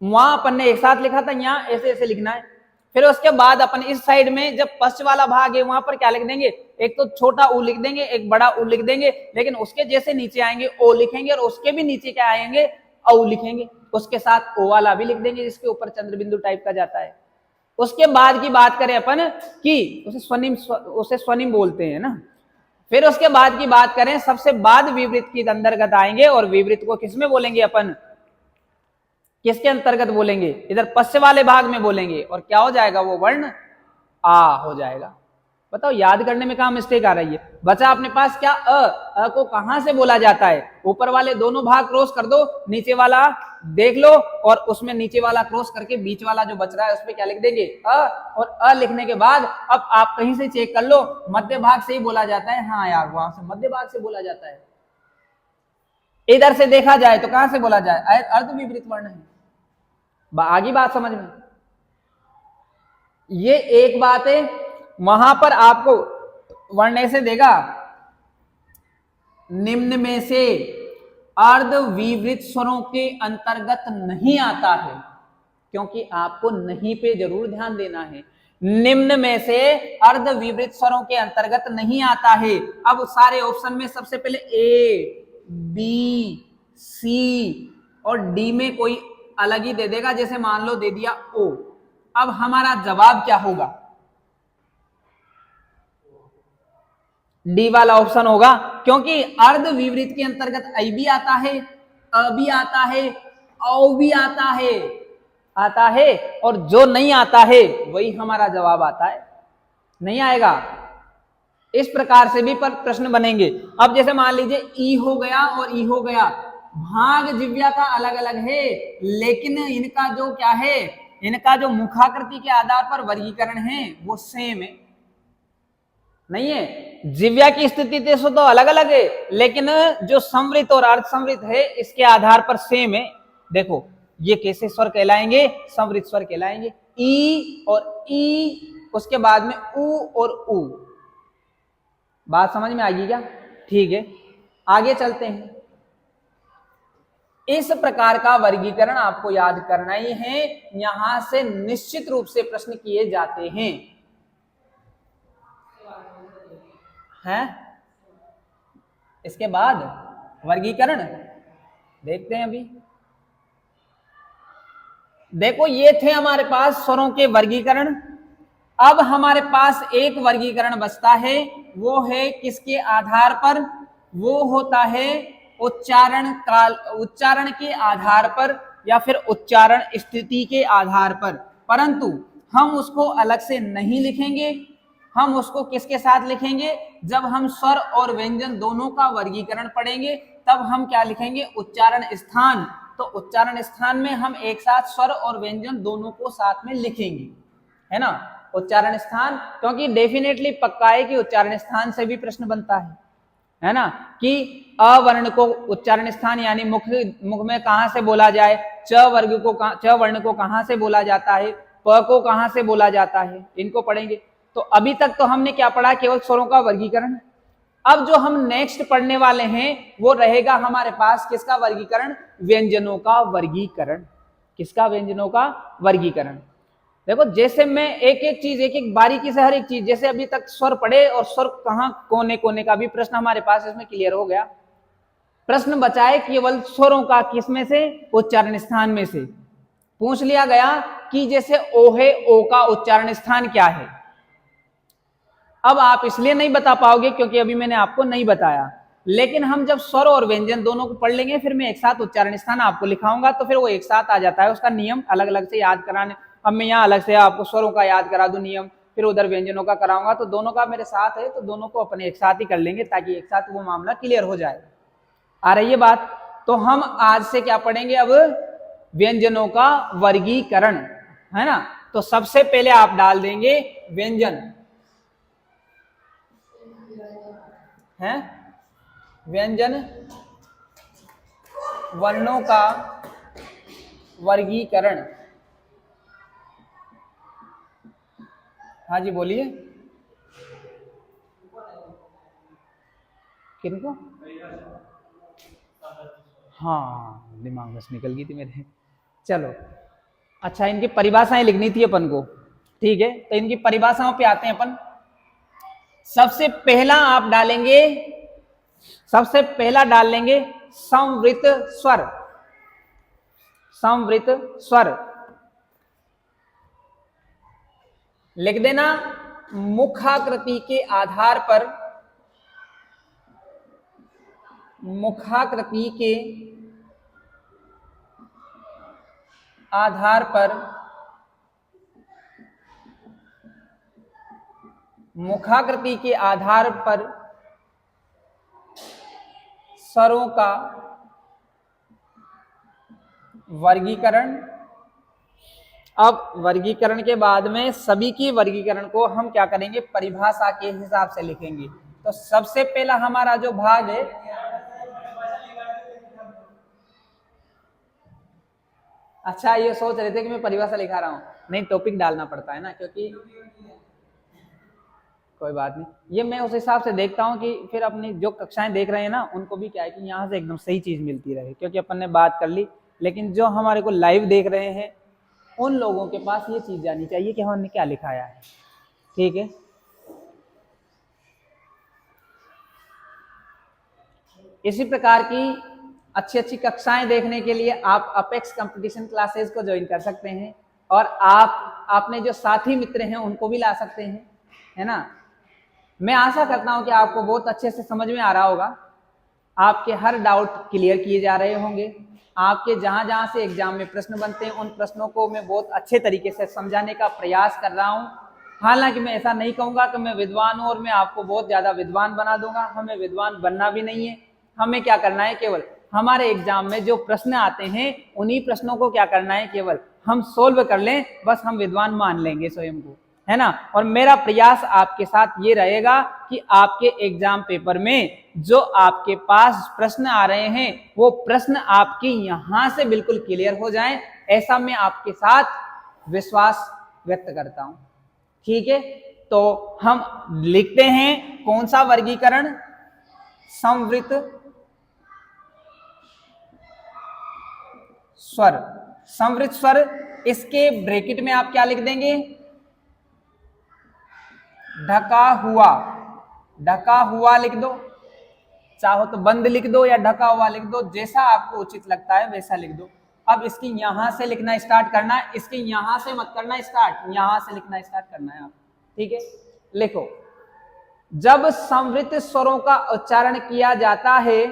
वहां अपन ने एक साथ लिखा था, यहाँ ऐसे ऐसे लिखना है। फिर उसके बाद अपन इस साइड में जब पश्च वाला भाग है वहां पर क्या लिख देंगे, एक तो छोटा ऊ लिख देंगे, एक बड़ा ऊ लिख देंगे, लेकिन उसके जैसे नीचे आएंगे ओ लिखेंगे, और उसके भी नीचे क्या आएंगे, औ लिखेंगे। उसके साथ ओ वाला भी लिख देंगे जिसके ऊपर चंद्र बिंदु टाइप का जाता है। उसके बाद की बात करें अपन कि उसे स्वनिम बोलते हैं ना। फिर उसके बाद की बात करें, सबसे बाद विवृत की अंतर्गत आएंगे, और विवृत को किसमें बोलेंगे अपन, किसके अंतर्गत बोलेंगे, इधर पश्च वाले भाग में बोलेंगे, और क्या हो जाएगा वो वर्ण आ हो जाएगा। बताओ याद करने में कहां मिस्टेक आ रही है। बचा अपने पास क्या, अ को कहां से बोला जाता है, ऊपर वाले दोनों भाग क्रॉस कर दो, नीचे वाला देख लो, और उसमें नीचे वाला क्रॉस करके बीच वाला जो बच रहा है उसमें क्या लिख देंगे, अ, और अ लिखने के बाद अब आप कहीं से चेक कर लो, मध्य भाग से ही बोला जाता है। हाँ यार, वहां से मध्य भाग से बोला जाता है। इधर से देखा जाए तो कहां से बोला जाए, अर्ध विपरीत वर्ण है। आगे बात समझ में, ये एक बात है। वहां पर आपको वर्ण ऐसे देगा, निम्न में से अर्ध विवृत स्वरों के अंतर्गत नहीं आता है, क्योंकि आपको नहीं पे जरूर ध्यान देना है। निम्न में से अर्ध विवृत स्वरों के अंतर्गत नहीं आता है। अब सारे ऑप्शन में सबसे पहले ए, बी, सी और डी में कोई अलग ही दे देगा, जैसे मान लो दे दिया ओ। अब हमारा जवाब क्या होगा, डी वाला ऑप्शन होगा, क्योंकि अर्ध विवृत के अंतर्गत आई भी आता है, अ भी आता है, औ भी आता है, और जो नहीं आता है वही हमारा जवाब आता है, नहीं आएगा। इस प्रकार से भी प्रश्न बनेंगे। अब जैसे मान लीजिए ई हो गया और ई हो गया, भाग जिह्वा का अलग अलग है, लेकिन इनका जो क्या है, इनका जो मुखाकृति के आधार पर वर्गीकरण है वो सेम है, नहीं है। जिह्वा की स्थिति तो अलग अलग है, लेकिन जो समवृत और अर्ध समवृत है इसके आधार पर सेम है। देखो ये कैसे स्वर कहलाएंगे, समवृत स्वर कहलाएंगे। ई और ई, उसके बाद में उ और उ। बात समझ में आ गई क्या, ठीक है। आगे चलते हैं। इस प्रकार का वर्गीकरण आपको याद करना ही है, यहां से निश्चित रूप से प्रश्न किए जाते हैं। इसके बाद वर्गीकरण देखते हैं। अभी देखो ये थे हमारे पास स्वरों के वर्गीकरण। अब हमारे पास एक वर्गीकरण बचता है, वो है किसके आधार पर, वो होता है उच्चारण काल, उच्चारण के आधार पर या फिर उच्चारण स्थिति के आधार पर। परंतु हम उसको अलग से नहीं लिखेंगे, हम उसको किसके साथ लिखेंगे, जब हम स्वर और व्यंजन दोनों का वर्गीकरण पढ़ेंगे तब हम क्या लिखेंगे, उच्चारण स्थान। तो उच्चारण स्थान में हम एक साथ स्वर और व्यंजन दोनों को साथ में लिखेंगे, है ना, उच्चारण स्थान। क्योंकि डेफिनेटली पक्का है कि उच्चारण स्थान से भी प्रश्न बनता है ना, कि अवर्ण को उच्चारण स्थान यानी मुख में कहां से बोला जाए, च वर्ण को कहां से बोला जाता है, प को कहां से बोला जाता है, इनको पढ़ेंगे। तो अभी तक तो हमने क्या पढ़ा, केवल स्वरों का वर्गीकरण। अब जो हम नेक्स्ट पढ़ने वाले हैं वो रहेगा हमारे पास किसका वर्गीकरण, व्यंजनों का वर्गीकरण। किसका, व्यंजनों का वर्गीकरण। देखो जैसे मैं एक एक चीज, एक एक बारीकी से हर एक चीज, जैसे अभी तक स्वर पढ़े और स्वर कहाँ कोने कोने का भी प्रश्न हमारे पास इसमें क्लियर हो गया। प्रश्न बचा है केवल स्वरों का, किसमें से? उच्चारण स्थान में से। पूछ लिया गया कि जैसे ओ है, ओ का उच्चारण स्थान क्या है। अब आप इसलिए नहीं बता पाओगे क्योंकि अभी मैंने आपको नहीं बताया, लेकिन हम जब स्वर और व्यंजन दोनों को पढ़ लेंगे, फिर मैं एक साथ उच्चारण स्थान आपको लिखाऊंगा, तो फिर वो एक साथ आ जाता है। उसका नियम अलग अलग से याद कराने, अब मैं यहाँ अलग से आपको स्वरों का याद करा दूं नियम, फिर उधर व्यंजनों का कराऊंगा, तो दोनों का मेरे साथ है, तो दोनों को अपने एक साथ ही कर लेंगे ताकि एक साथ वो मामला क्लियर हो जाए। आ रही है बात? तो हम आज से क्या पढ़ेंगे अब? व्यंजनों का वर्गीकरण, है ना। तो सबसे पहले आप डाल देंगे व्यंजन, है व्यंजन वर्णों का वर्गीकरण। हाँ जी बोलिए। किनको? हाँ दिमाग में से निकल गई थी मेरे। चलो अच्छा, इनकी परिभाषाएं लिखनी थी अपन को, ठीक है। तो इनकी परिभाषाओं पे आते हैं अपन। सबसे पहला आप डालेंगे, सबसे पहला डाल लेंगे संवृत स्वर। संवृत स्वर लिख देना। मुखाकृति के आधार पर, मुखाकृति के आधार पर, मुखाकृति के आधार पर स्वरों का वर्गीकरण। अब वर्गीकरण के बाद में सभी की वर्गीकरण को हम क्या करेंगे? परिभाषा के हिसाब से लिखेंगे। तो सबसे पहला हमारा जो भाग है, अच्छा ये सोच रहे थे कि मैं परिभाषा लिखा रहा हूं, नहीं टॉपिक डालना पड़ता है ना, क्योंकि कोई बात नहीं, ये मैं उस हिसाब से देखता हूँ कि फिर अपनी जो कक्षाएं देख रहे हैं ना, उनको भी क्या है कि यहाँ से एकदम सही चीज मिलती रहे, क्योंकि अपन ने बात कर ली, लेकिन जो हमारे को लाइव देख रहे हैं उन लोगों के पास ये चीज जानी चाहिए कि हमने क्या लिखाया है, ठीक है। इसी प्रकार की अच्छी अच्छी कक्षाएं देखने के लिए आप अपेक्स कंपटीशन क्लासेस को ज्वाइन कर सकते हैं, और आप अपने जो साथी मित्र हैं उनको भी ला सकते हैं, है ना। मैं आशा करता हूं कि आपको बहुत अच्छे से समझ में आ रहा होगा, आपके हर डाउट क्लियर किए जा रहे होंगे, आपके जहां जहां से एग्जाम में प्रश्न बनते हैं उन प्रश्नों को मैं बहुत अच्छे तरीके से समझाने का प्रयास कर रहा हूं। हालांकि मैं ऐसा नहीं कहूंगा कि मैं विद्वान हूं और मैं आपको बहुत ज्यादा विद्वान बना दूंगा, हमें विद्वान बनना भी नहीं है। हमें क्या करना है, केवल हमारे एग्जाम में जो प्रश्न आते हैं उन्हीं प्रश्नों को क्या करना है, केवल हम सोल्व कर लें, बस हम विद्वान मान लेंगे स्वयं को, है ना। और मेरा प्रयास आपके साथ ये रहेगा कि आपके एग्जाम पेपर में जो आपके पास प्रश्न आ रहे हैं वो प्रश्न आपकी यहां से बिल्कुल क्लियर हो जाएं, ऐसा मैं आपके साथ विश्वास व्यक्त करता हूं, ठीक है। तो हम लिखते हैं कौन सा वर्गीकरण? संवृत स्वर। संवृत स्वर, इसके ब्रैकेट में आप क्या लिख देंगे? ढका हुआ। ढका हुआ लिख दो, चाहो तो बंद लिख दो या ढका हुआ लिख दो, जैसा आपको उचित लगता है वैसा लिख दो। अब इसकी यहां से लिखना स्टार्ट करना है, इसकी यहां से मत करना स्टार्ट, यहां से लिखना स्टार्ट करना है आप, ठीक है। लिखो, जब संवृत स्वरों का उच्चारण किया जाता है,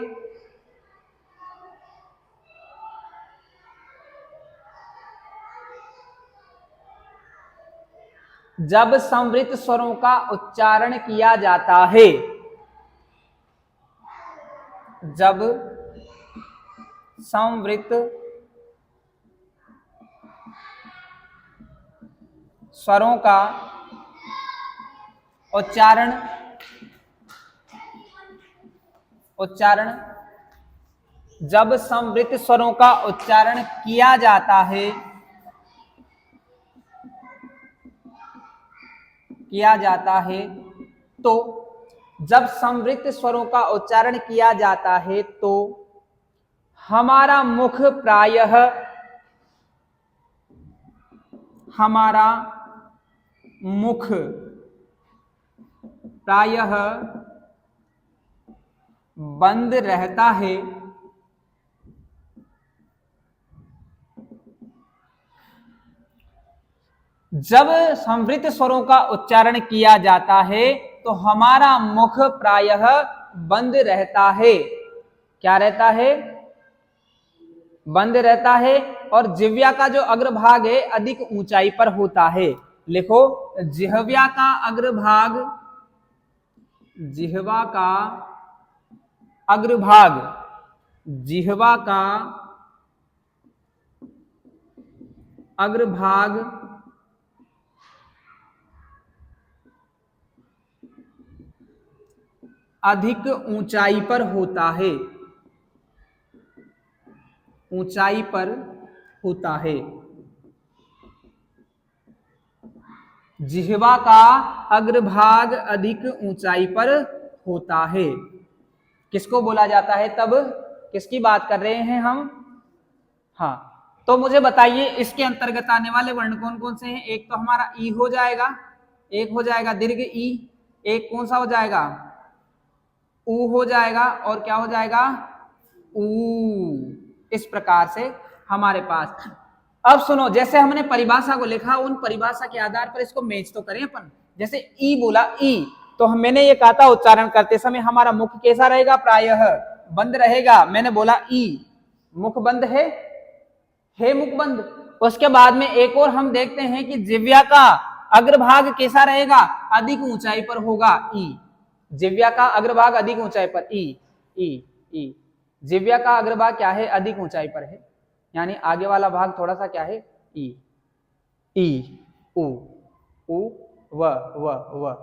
जब संवृत स्वरों का उच्चारण किया जाता है, जब संवृत स्वरों का उच्चारण जब संवृत स्वरों का उच्चारण किया जाता है, तो जब संवृत स्वरों का उच्चारण किया जाता है तो हमारा मुख प्रायः हमारा मुख प्रायः बंद रहता है। जब संवृत स्वरों का उच्चारण किया जाता है तो हमारा मुख प्रायः बंद रहता है। क्या रहता है? बंद रहता है। और जिह्वा का जो अग्रभाग है अधिक ऊंचाई पर होता है। लिखो, जिह्वा का अग्रभाग, जिह्वा का अग्रभाग, जिह्वा का अग्रभाग अधिक ऊंचाई पर होता है, ऊंचाई पर होता है। जिह्वा का अग्रभाग अधिक ऊंचाई पर होता है। किसको बोला जाता है? तब किसकी बात कर रहे हैं हम? हाँ, तो मुझे बताइए इसके अंतर्गत आने वाले वर्ण कौन कौन से हैं? एक तो हमारा ई हो जाएगा, एक हो जाएगा दीर्घ ई, एक कौन सा हो जाएगा? ऊ हो जाएगा, और क्या हो जाएगा? ऊ। इस प्रकार से हमारे पास। अब सुनो, जैसे हमने परिभाषा को लिखा, उन परिभाषा के आधार पर इसको मैच तो करें अपन। जैसे ई बोला, ई, तो मैंने ये कहा था उच्चारण करते समय हमारा मुख कैसा रहेगा? प्रायः बंद रहेगा। मैंने बोला ई, मुख बंद है मुख बंद। उसके बाद में एक और हम देखते हैं कि जिह्वा का अग्रभाग कैसा रहेगा? अधिक ऊंचाई पर होगा, ई। जिह्वा का अग्रभाग अधिक ऊंचाई पर, ई ई ई। जिह्वा का अग्रभाग क्या है? अधिक ऊंचाई पर है, यानी आगे वाला भाग थोड़ा सा क्या है? ई ई उ उ व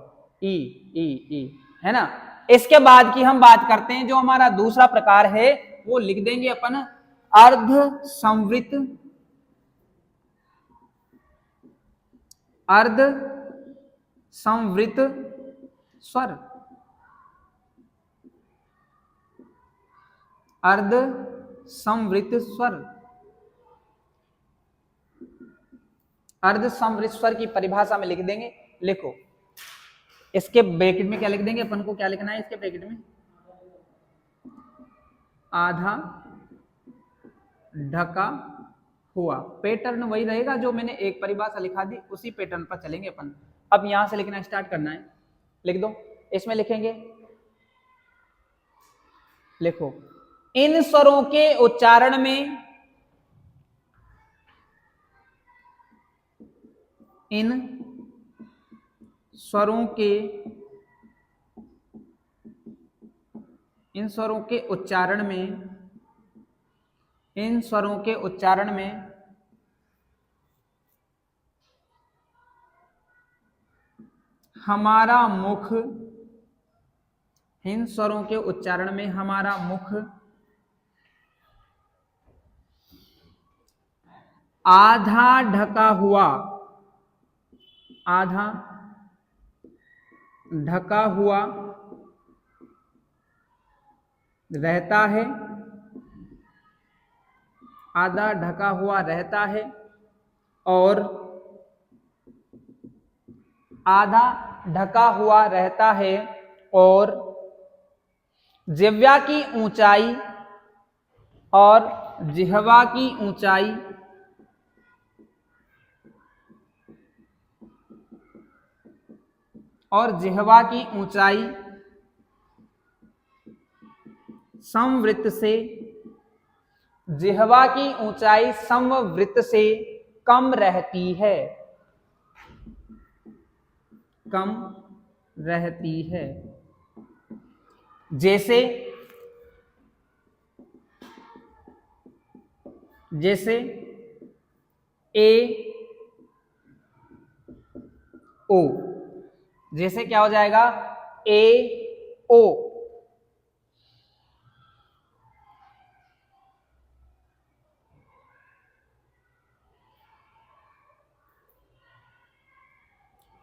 ई ई ई, है ना। इसके बाद की हम बात करते हैं, जो हमारा दूसरा प्रकार है वो लिख देंगे अपन अर्ध संवृत, अर्ध संवृत स्वर, अर्ध संवृत स्वर। अर्ध संवृत स्वर की परिभाषा में लिख देंगे। लिखो, इसके ब्रैकेट में क्या लिख देंगे अपन को? क्या लिखना है इसके ब्रैकेट में? आधा ढका हुआ। पैटर्न वही रहेगा जो मैंने एक परिभाषा लिखा दी, उसी पैटर्न पर चलेंगे अपन। अब यहां से लिखना स्टार्ट करना है। लिख दो, इसमें लिखेंगे, लिखो, इन स्वरों के उच्चारण में, इन स्वरों के, इन स्वरों के उच्चारण में, इन स्वरों के उच्चारण में हमारा मुख, इन स्वरों के उच्चारण में हमारा मुख आधा ढका हुआ, आधा ढका हुआ रहता है, आधा ढका हुआ रहता है, और आधा ढका हुआ रहता है, और जिह्वा की ऊंचाई, और जिह्वा की ऊंचाई और जिह्वा की ऊंचाई समवृत्त से, जिह्वा की ऊंचाई समवृत्त से कम रहती है, कम रहती है। जैसे, जैसे ए ओ, जैसे क्या हो जाएगा? ए ओ।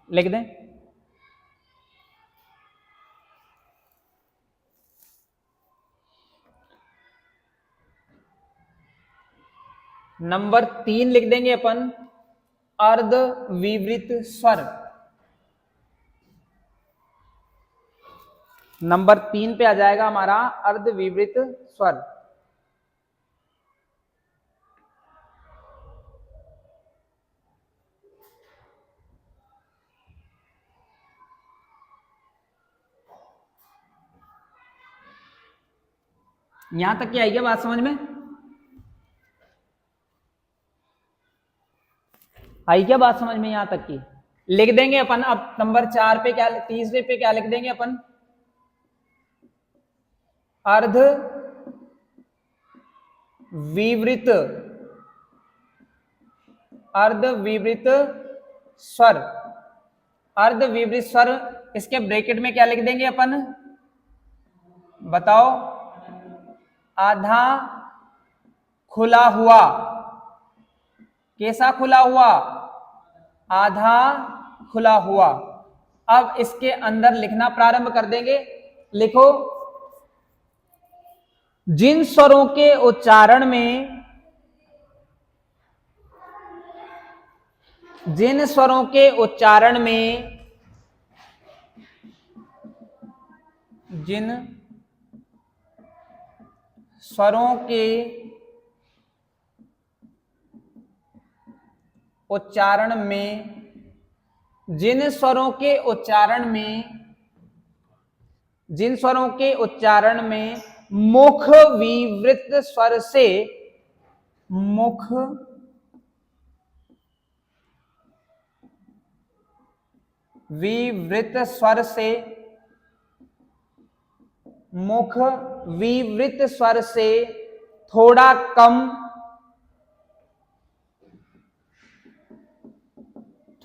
लिख दें, नंबर 3 लिख देंगे अपन, अर्ध विवृत स्वर। नंबर 3 पे आ जाएगा हमारा अर्ध विवृत स्वर। यहां तक क्या आई क्या बात समझ में? आई क्या बात समझ में यहां तक की? लिख देंगे अपन अब नंबर 4 पे क्या, तीसरे पे क्या लिख देंगे अपन? अर्ध विवृत, अर्ध विवृत स्वर। अर्ध विवृत स्वर, इसके ब्रैकेट में क्या लिख देंगे अपन? बताओ। आधा खुला हुआ। कैसा खुला हुआ? आधा खुला हुआ। अब इसके अंदर लिखना प्रारंभ कर देंगे। लिखो, जिन स्वरों के उच्चारण में, जिन स्वरों के उच्चारण में, जिन स्वरों के उच्चारण में, जिन स्वरों के उच्चारण में, जिन स्वरों के उच्चारण में मुख विवृत स्वर से, मुख विवृत स्वर से, मुख विवृत स्वर से थोड़ा कम,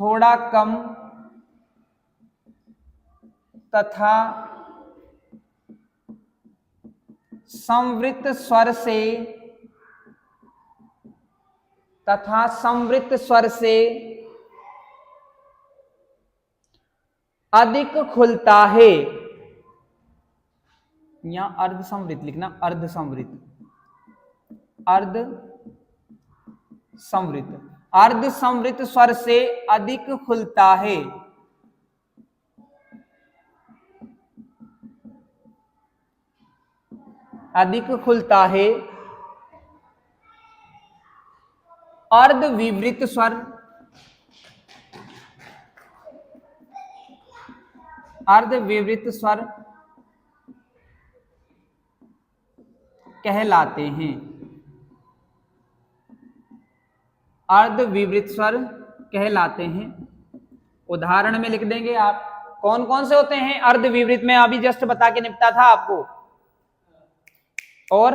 थोड़ा कम तथा संवृत स्वर से, तथा संवृत स्वर से अधिक खुलता है। यहां अर्ध संवृत लिखना, अर्ध संवृत, अर्ध संवृत, अर्ध संवृत स्वर से अधिक खुलता है। अधिक खुलता है। अर्ध विवृत स्वर, अर्ध विवृत स्वर कहलाते हैं। अर्ध विवृत स्वर कहलाते हैं। उदाहरण में लिख देंगे आप, कौन कौन से होते हैं अर्ध विवृत में, अभी जस्ट बता के निपटा था आपको। और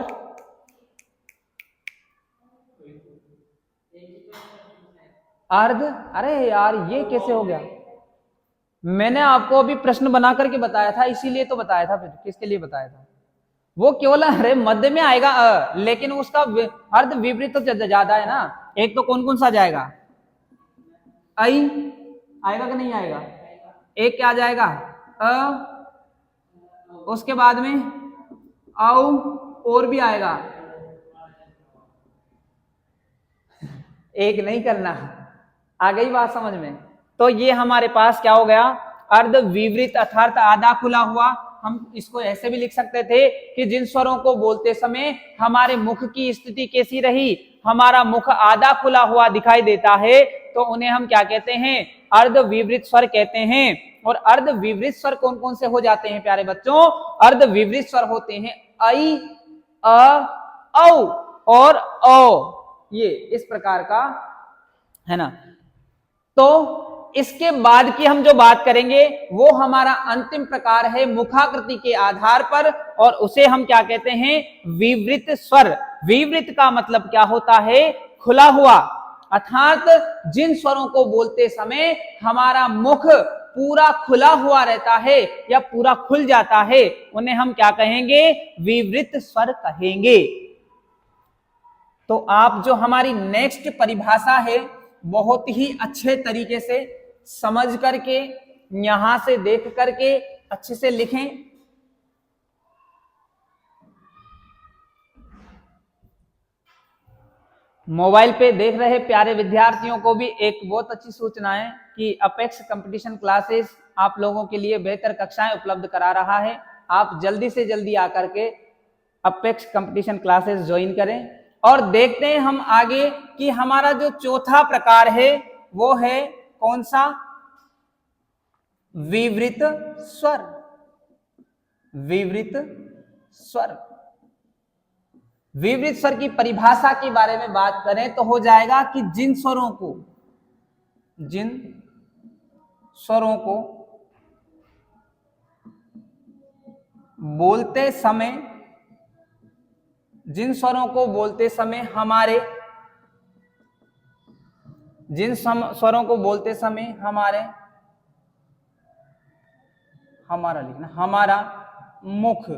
अर्ध, अरे यार ये कैसे हो गया? मैंने आपको अभी प्रश्न बना करके बताया था, इसीलिए तो बताया था। फिर किसके लिए बताया था? वो केवल अरे मध्य में आएगा लेकिन उसका अर्ध विपरीत तो ज्यादा है ना। एक तो कौन कौन सा जाएगा? आई आएगा कि नहीं आएगा? एक क्या जाएगा? अ, उसके बाद में औ, और भी आएगा। एक नहीं करना। आ गई बात समझ में? तो ये हमारे पास क्या हो गया? अर्ध विवृत अर्थात आधा खुला हुआ। हम इसको ऐसे भी लिख सकते थे कि जिन स्वरों को बोलते समय हमारे मुख की स्थिति कैसी रही, हमारा मुख आधा खुला हुआ दिखाई देता है, तो उन्हें हम क्या कहते हैं? अर्ध विवृत स्वर कहते हैं। और अर्ध विवृत स्वर कौन कौन से हो जाते हैं प्यारे बच्चों? अर्ध विवृत स्वर होते हैं ऐ, अ, औ और औ। ये इस प्रकार का है ना। तो इसके बाद की हम जो बात करेंगे वो हमारा अंतिम प्रकार है मुखाकृति के आधार पर, और उसे हम क्या कहते हैं? विवृत स्वर। विवृत का मतलब क्या होता है? खुला हुआ। अर्थात जिन स्वरों को बोलते समय हमारा मुख पूरा खुला हुआ रहता है या पूरा खुल जाता है, उन्हें हम क्या कहेंगे? विवृत स्वर कहेंगे। तो आप जो हमारी नेक्स्ट परिभाषा है बहुत ही अच्छे तरीके से समझ करके, यहां से देख करके अच्छे से लिखें। मोबाइल पे देख रहे प्यारे विद्यार्थियों को भी एक बहुत अच्छी सूचना है कि अपेक्स कंपटीशन क्लासेस आप लोगों के लिए बेहतर कक्षाएं उपलब्ध करा रहा है। आप जल्दी से जल्दी आकर के अपेक्स कंपटीशन क्लासेस ज्वाइन करें और देखते हैं हम आगे कि हमारा जो चौथा प्रकार है वो है कौन सा? विवृत स्वर। विवृत स्वर। विवृत स्वर की परिभाषा के बारे में बात करें तो हो जाएगा कि जिन स्वरों को बोलते समय हमारा मुख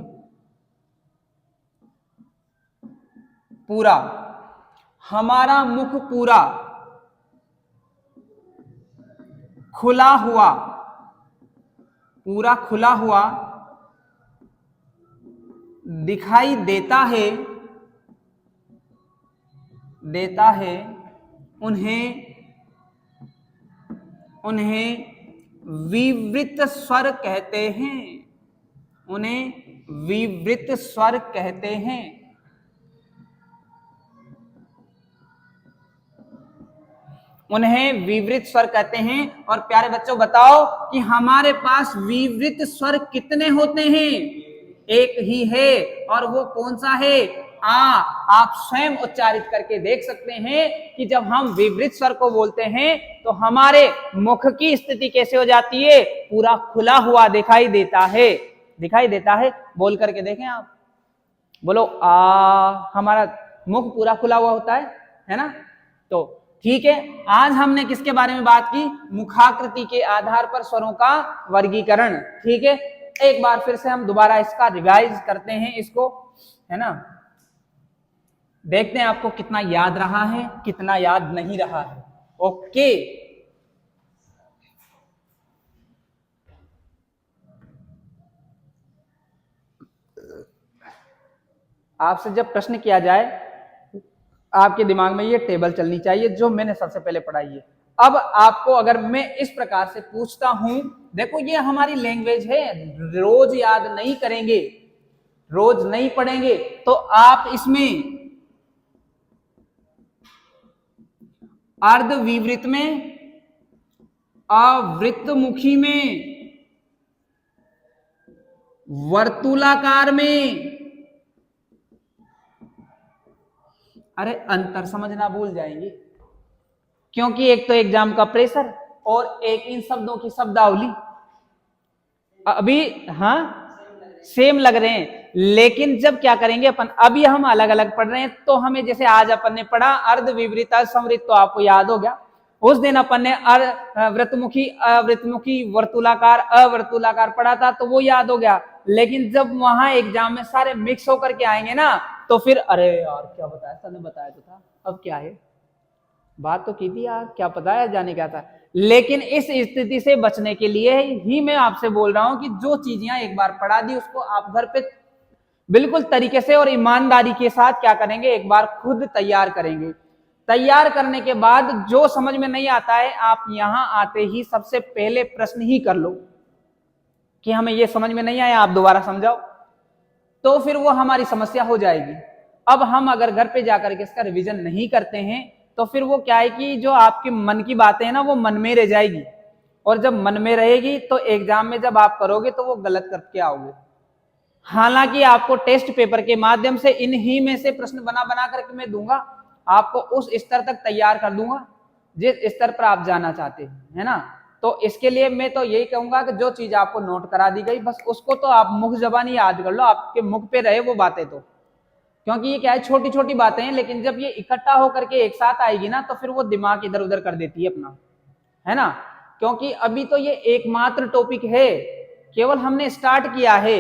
पूरा खुला हुआ दिखाई देता है उन्हें विवृत स्वर कहते हैं। और प्यारे बच्चों बताओ कि हमारे पास विवृत स्वर कितने होते हैं? एक ही है, और वो कौन सा है? आ। आप स्वयं उच्चारित करके देख सकते हैं कि जब हम विवृत स्वर को बोलते हैं तो हमारे मुख की स्थिति कैसे हो जाती है? पूरा खुला हुआ दिखाई देता है। बोल करके देखें आप, बोलो आ। हमारा मुख पूरा खुला हुआ होता है ना? तो ठीक है, आज हमने किसके बारे में बात की? मुखाकृति के आधार पर स्वरों का वर्गीकरण। ठीक है, एक बार फिर से हम दोबारा इसका रिवाइज करते हैं इसको, है ना? देखते हैं आपको कितना याद रहा है, कितना याद नहीं रहा है। ओके, आपसे जब प्रश्न किया जाए आपके दिमाग में ये टेबल चलनी चाहिए जो मैंने सबसे पहले पढ़ाई है। अब आपको अगर मैं इस प्रकार से पूछता हूं, देखो ये हमारी लैंग्वेज है, रोज याद नहीं करेंगे, रोज नहीं पढ़ेंगे, तो आप इसमें अर्धविवृत में, अवृत्तमुखी में, वर्तुलाकार में, अरे अंतर समझना भूल जाएंगे, क्योंकि एक तो एग्जाम का प्रेशर और एक इन शब्दों की शब्दावली अभी सेम लग रहे हैं। लेकिन जब क्या करेंगे अपन, अभी हम अलग अलग पढ़ रहे हैं, तो हमें जैसे आज अपन ने पढ़ा अर्धविवृत संवृत, तो आपको याद हो गया। उस दिन अपन ने वृत्तमुखी, अवृत्तमुखी, वर्तुलाकार, अवर्तुलाकार पढ़ा था, तो वो याद हो गया। लेकिन जब वहां एग्जाम में सारे मिक्स होकर के आएंगे ना, तो फिर अरे यार क्या बताया सर ने, बताया तो था, अब क्या है, बात तो की थी यार, क्या पता है जाने क्या था। लेकिन इस स्थिति से बचने के लिए ही मैं आपसे बोल रहा हूं कि जो चीजें एक बार पढ़ा दी उसको आप घर पे बिल्कुल तरीके से और ईमानदारी के साथ क्या करेंगे, एक बार खुद तैयार करेंगे। तैयार करने के बाद जो समझ में नहीं आता है, आप यहां आते ही सबसे पहले प्रश्न ही कर लो कि हमें यह समझ में नहीं आया, आप दोबारा समझाओ, तो फिर वो हमारी समस्या हो जाएगी। अब हम अगर घर पे जाकर के इसका रिवीजन नहीं करते हैं तो फिर वो क्या है कि जो आपके मन की बातें हैं ना, वो मन में रह जाएगी, और जब मन में रहेगी तो एग्जाम में जब आप करोगे तो वो गलत करके आओगे। हालांकि आपको टेस्ट पेपर के माध्यम से इन्हीं में से प्रश्न बना बना करके मैं दूंगा, आपको उस स्तर तक तैयार कर दूंगा जिस स्तर पर आप जाना चाहते हैं, है ना? तो इसके लिए मैं तो यही कहूंगा कि जो चीज आपको नोट करा दी गई बस उसको तो आप मुख जबानी याद कर लो, आपके मुख पे रहे वो बातें, तो क्योंकि ये क्या है, छोटी छोटी बातें हैं, लेकिन जब ये इकट्ठा होकर के एक साथ आएगी ना तो फिर वो दिमाग इधर उधर कर देती है अपना, है ना? क्योंकि अभी तो ये एकमात्र टॉपिक है, केवल हमने स्टार्ट किया है,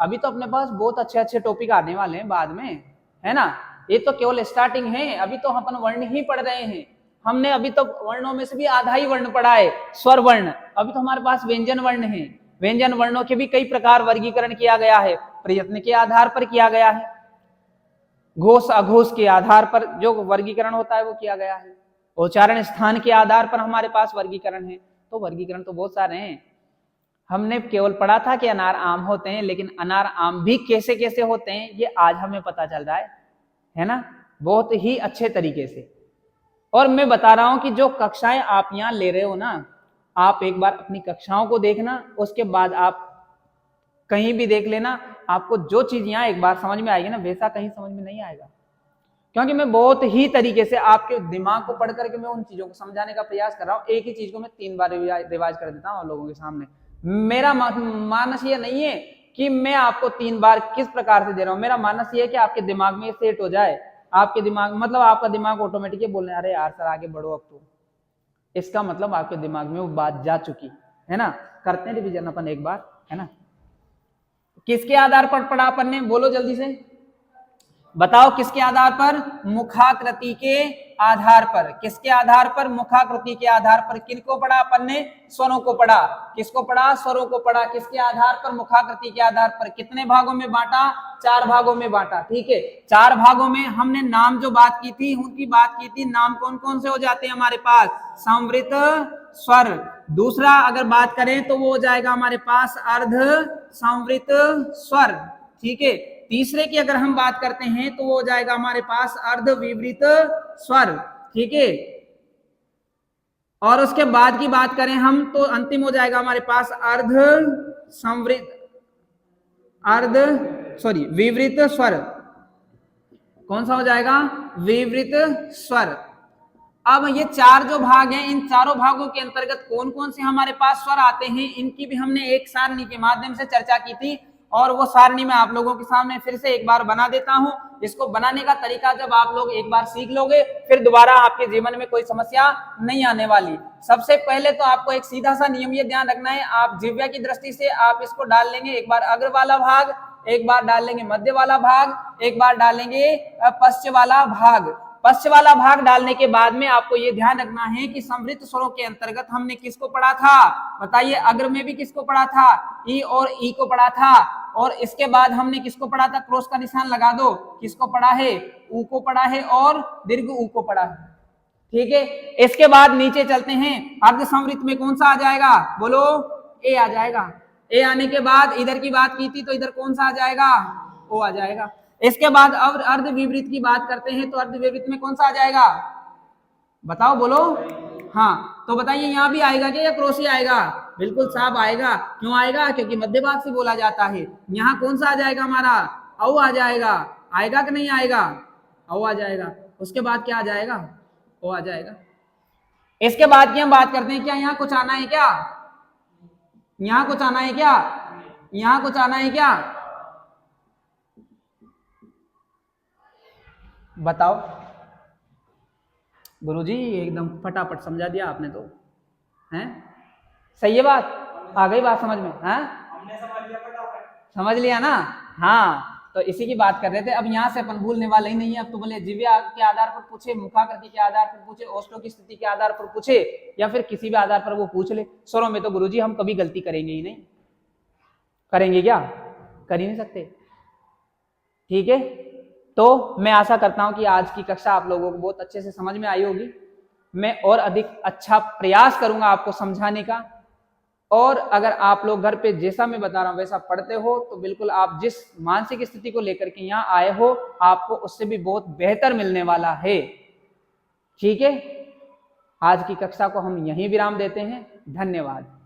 अभी तो अपने पास बहुत अच्छे अच्छे टॉपिक आने वाले हैं बाद में, है ना? ये तो केवल स्टार्टिंग है, अभी तो अपन वर्ण ही पढ़ रहे हैं। हमने अभी तो वर्णों में से भी आधा ही वर्ण पढ़ा है, स्वर वर्ण। अभी तो हमारे पास व्यंजन वर्ण है, व्यंजन वर्णों के भी कई प्रकार वर्गीकरण किया गया है, प्रयत्न के आधार पर किया गया है। घोष अघोष के आधार पर जो वर्गीकरण होता है वो किया गया है। उच्चारण स्थान के आधार पर हमारे पास वर्गीकरण है। तो वर्गीकरण तो बहुत सारे हैं। हमने केवल पढ़ा था कि अनार आम होते हैं, लेकिन अनार आम भी कैसे कैसे होते हैं ये आज हमें पता चल रहा है ना, बहुत ही अच्छे तरीके से। और मैं बता रहा हूं कि जो कक्षाएं आप यहाँ ले रहे हो ना, आप एक बार अपनी कक्षाओं को देखना, उसके बाद आप कहीं भी देख लेना, आपको जो चीज यहाँ एक बार समझ में आएगी ना, वैसा कहीं समझ में नहीं आएगा। क्योंकि मैं बहुत ही तरीके से आपके दिमाग को पढ़ करके मैं उन चीजों को समझाने का प्रयास कर रहा हूँ। एक ही चीज को मैं 3 बार रिवाइज कर देता हूँ लोगों के सामने। मेरा मानस ये नहीं है कि मैं आपको 3 बार किस प्रकार से दे रहा हूँ, मेरा मानस ये है कि आपके दिमाग में सेट हो जाए, आपके दिमाग मतलब आपका दिमाग ऑटोमेटिक बोलने अरे यार सर आगे बढ़ो अब तो, इसका मतलब आपके दिमाग में वो बात जा चुकी है ना। करते हैं रिविजन अपन एक बार, है ना। किसके आधार पर पढ़ा अपन ने, बोलो जल्दी से बताओ, किसके आधार पर? मुखाकृति के आधार पर। किसके आधार पर? मुखाकृति के आधार पर। किनको पढ़ा अपन ने? स्वरों को पढ़ा। किसको पढ़ा? स्वरों को पढ़ा। किसके आधार पर? मुखाकृति के आधार पर। कितने भागों में बांटा? 4 भागों में बांटा। ठीक है, 4 भागों में हमने नाम जो बात की थी उनकी बात की थी। नाम कौन कौन से हो जाते हैं हमारे पास? संवृत स्वर। दूसरा अगर बात करें तो वो हो जाएगा हमारे पास अर्ध संवृत स्वर। ठीक है, तीसरे की अगर हम बात करते हैं तो वो हो जाएगा हमारे पास अर्ध विवृत स्वर। ठीक है, और उसके बाद की बात करें हम तो अंतिम हो जाएगा हमारे पास अर्ध संवृत विवृत स्वर। कौन सा हो जाएगा? विवृत स्वर। अब ये 4 जो भाग हैं, इन चारों भागों के अंतर्गत कौन कौन से हमारे पास स्वर आते हैं, इनकी भी हमने एक सारणी के माध्यम से चर्चा की थी। और वो सारणी मैं आप लोगों के सामने फिर से एक बार बना देता हूं। इसको बनाने का तरीका जब आप लोग एक बार सीख लोगे, फिर दोबारा आपके जीवन में कोई समस्या नहीं आने वाली। सबसे पहले तो आपको एक सीधा सा नियम ये ध्यान रखना है, आप जिह्वा की दृष्टि से आप इसको डाल लेंगे, एक बार अग्र वाला भाग, एक बार डाल लेंगे मध्य वाला भाग, एक बार डालेंगे पश्च वाला भाग। पश्च वाला भाग डालने के बाद में आपको ये ध्यान रखना है कि संवृत स्वरों के अंतर्गत हमने किसको पढ़ा था? बताइए, अग्र में भी किसको पढ़ा था? ई और ई को पढ़ा था। और इसके बाद हमने किसको पढ़ा था? क्रॉस का निशान लगा दो। किसको पढ़ा है? ऊ को पढ़ा है और दीर्घ ऊ को पढ़ा है। ठीक है, इसके बाद नीचे चलते हैं। अर्ध संवृत में कौन सा आ जाएगा? बोलो, ए आ जाएगा। ए आने के बाद इधर की बात की थी तो इधर कौन सा आ जाएगा? ओ आ जाएगा। इसके बाद अब अर्ध विवृत की बात करते हैं तो अर्ध विवृत में कौन सा आ जाएगा? बताओ, बोलो। हाँ, तो बताइए यहाँ भी आएगा क्या या क्रॉस ही आएगा? बिल्कुल साफ आएगा। क्यों आएगा? क्योंकि मध्य भाग से बोला जाता है। यहाँ कौन सा आ जाएगा हमारा? औ आ जाएगा। आएगा कि नहीं आएगा? औ आ जाएगा। उसके बाद क्या आ जाएगा? ओ आ जाएगा। इसके बाद की हम बात करते हैं, क्या यहाँ कुछ आना है क्या? यहाँ कुछ आना है क्या? यहाँ कुछ आना है क्या? बताओ। गुरुजी एकदम फटाफट समझा दिया आपने तो, हैं? सही है बात? आ गई बात समझ में? हैं? हमने समझ लिया फटाफट। समझ लिया ना? हाँ, तो इसी की बात कर रहे थे। अब यहाँ से अपन भूलने वाले ही नहीं है। अब तो बोले जिह्वा के आधार पर पूछे, मुखाकृति के आधार पर पूछे, ओष्ठों की स्थिति के आधार पर पूछे, या फिर किसी भी आधार पर वो पूछ ले। स्वरों में तो गुरुजी हम कभी गलती करेंगे ही नहीं। करेंगे क्या? कर ही नहीं सकते। ठीक है, तो मैं आशा करता हूं कि आज की कक्षा आप लोगों को बहुत अच्छे से समझ में आई होगी। मैं और अधिक अच्छा प्रयास करूंगा आपको समझाने का। और अगर आप लोग घर पे जैसा मैं बता रहा हूं वैसा पढ़ते हो तो बिल्कुल आप जिस मानसिक स्थिति को लेकर के यहाँ आए हो, आपको उससे भी बहुत बेहतर मिलने वाला है। ठीक है, आज की कक्षा को हम यहीं विराम देते हैं। धन्यवाद।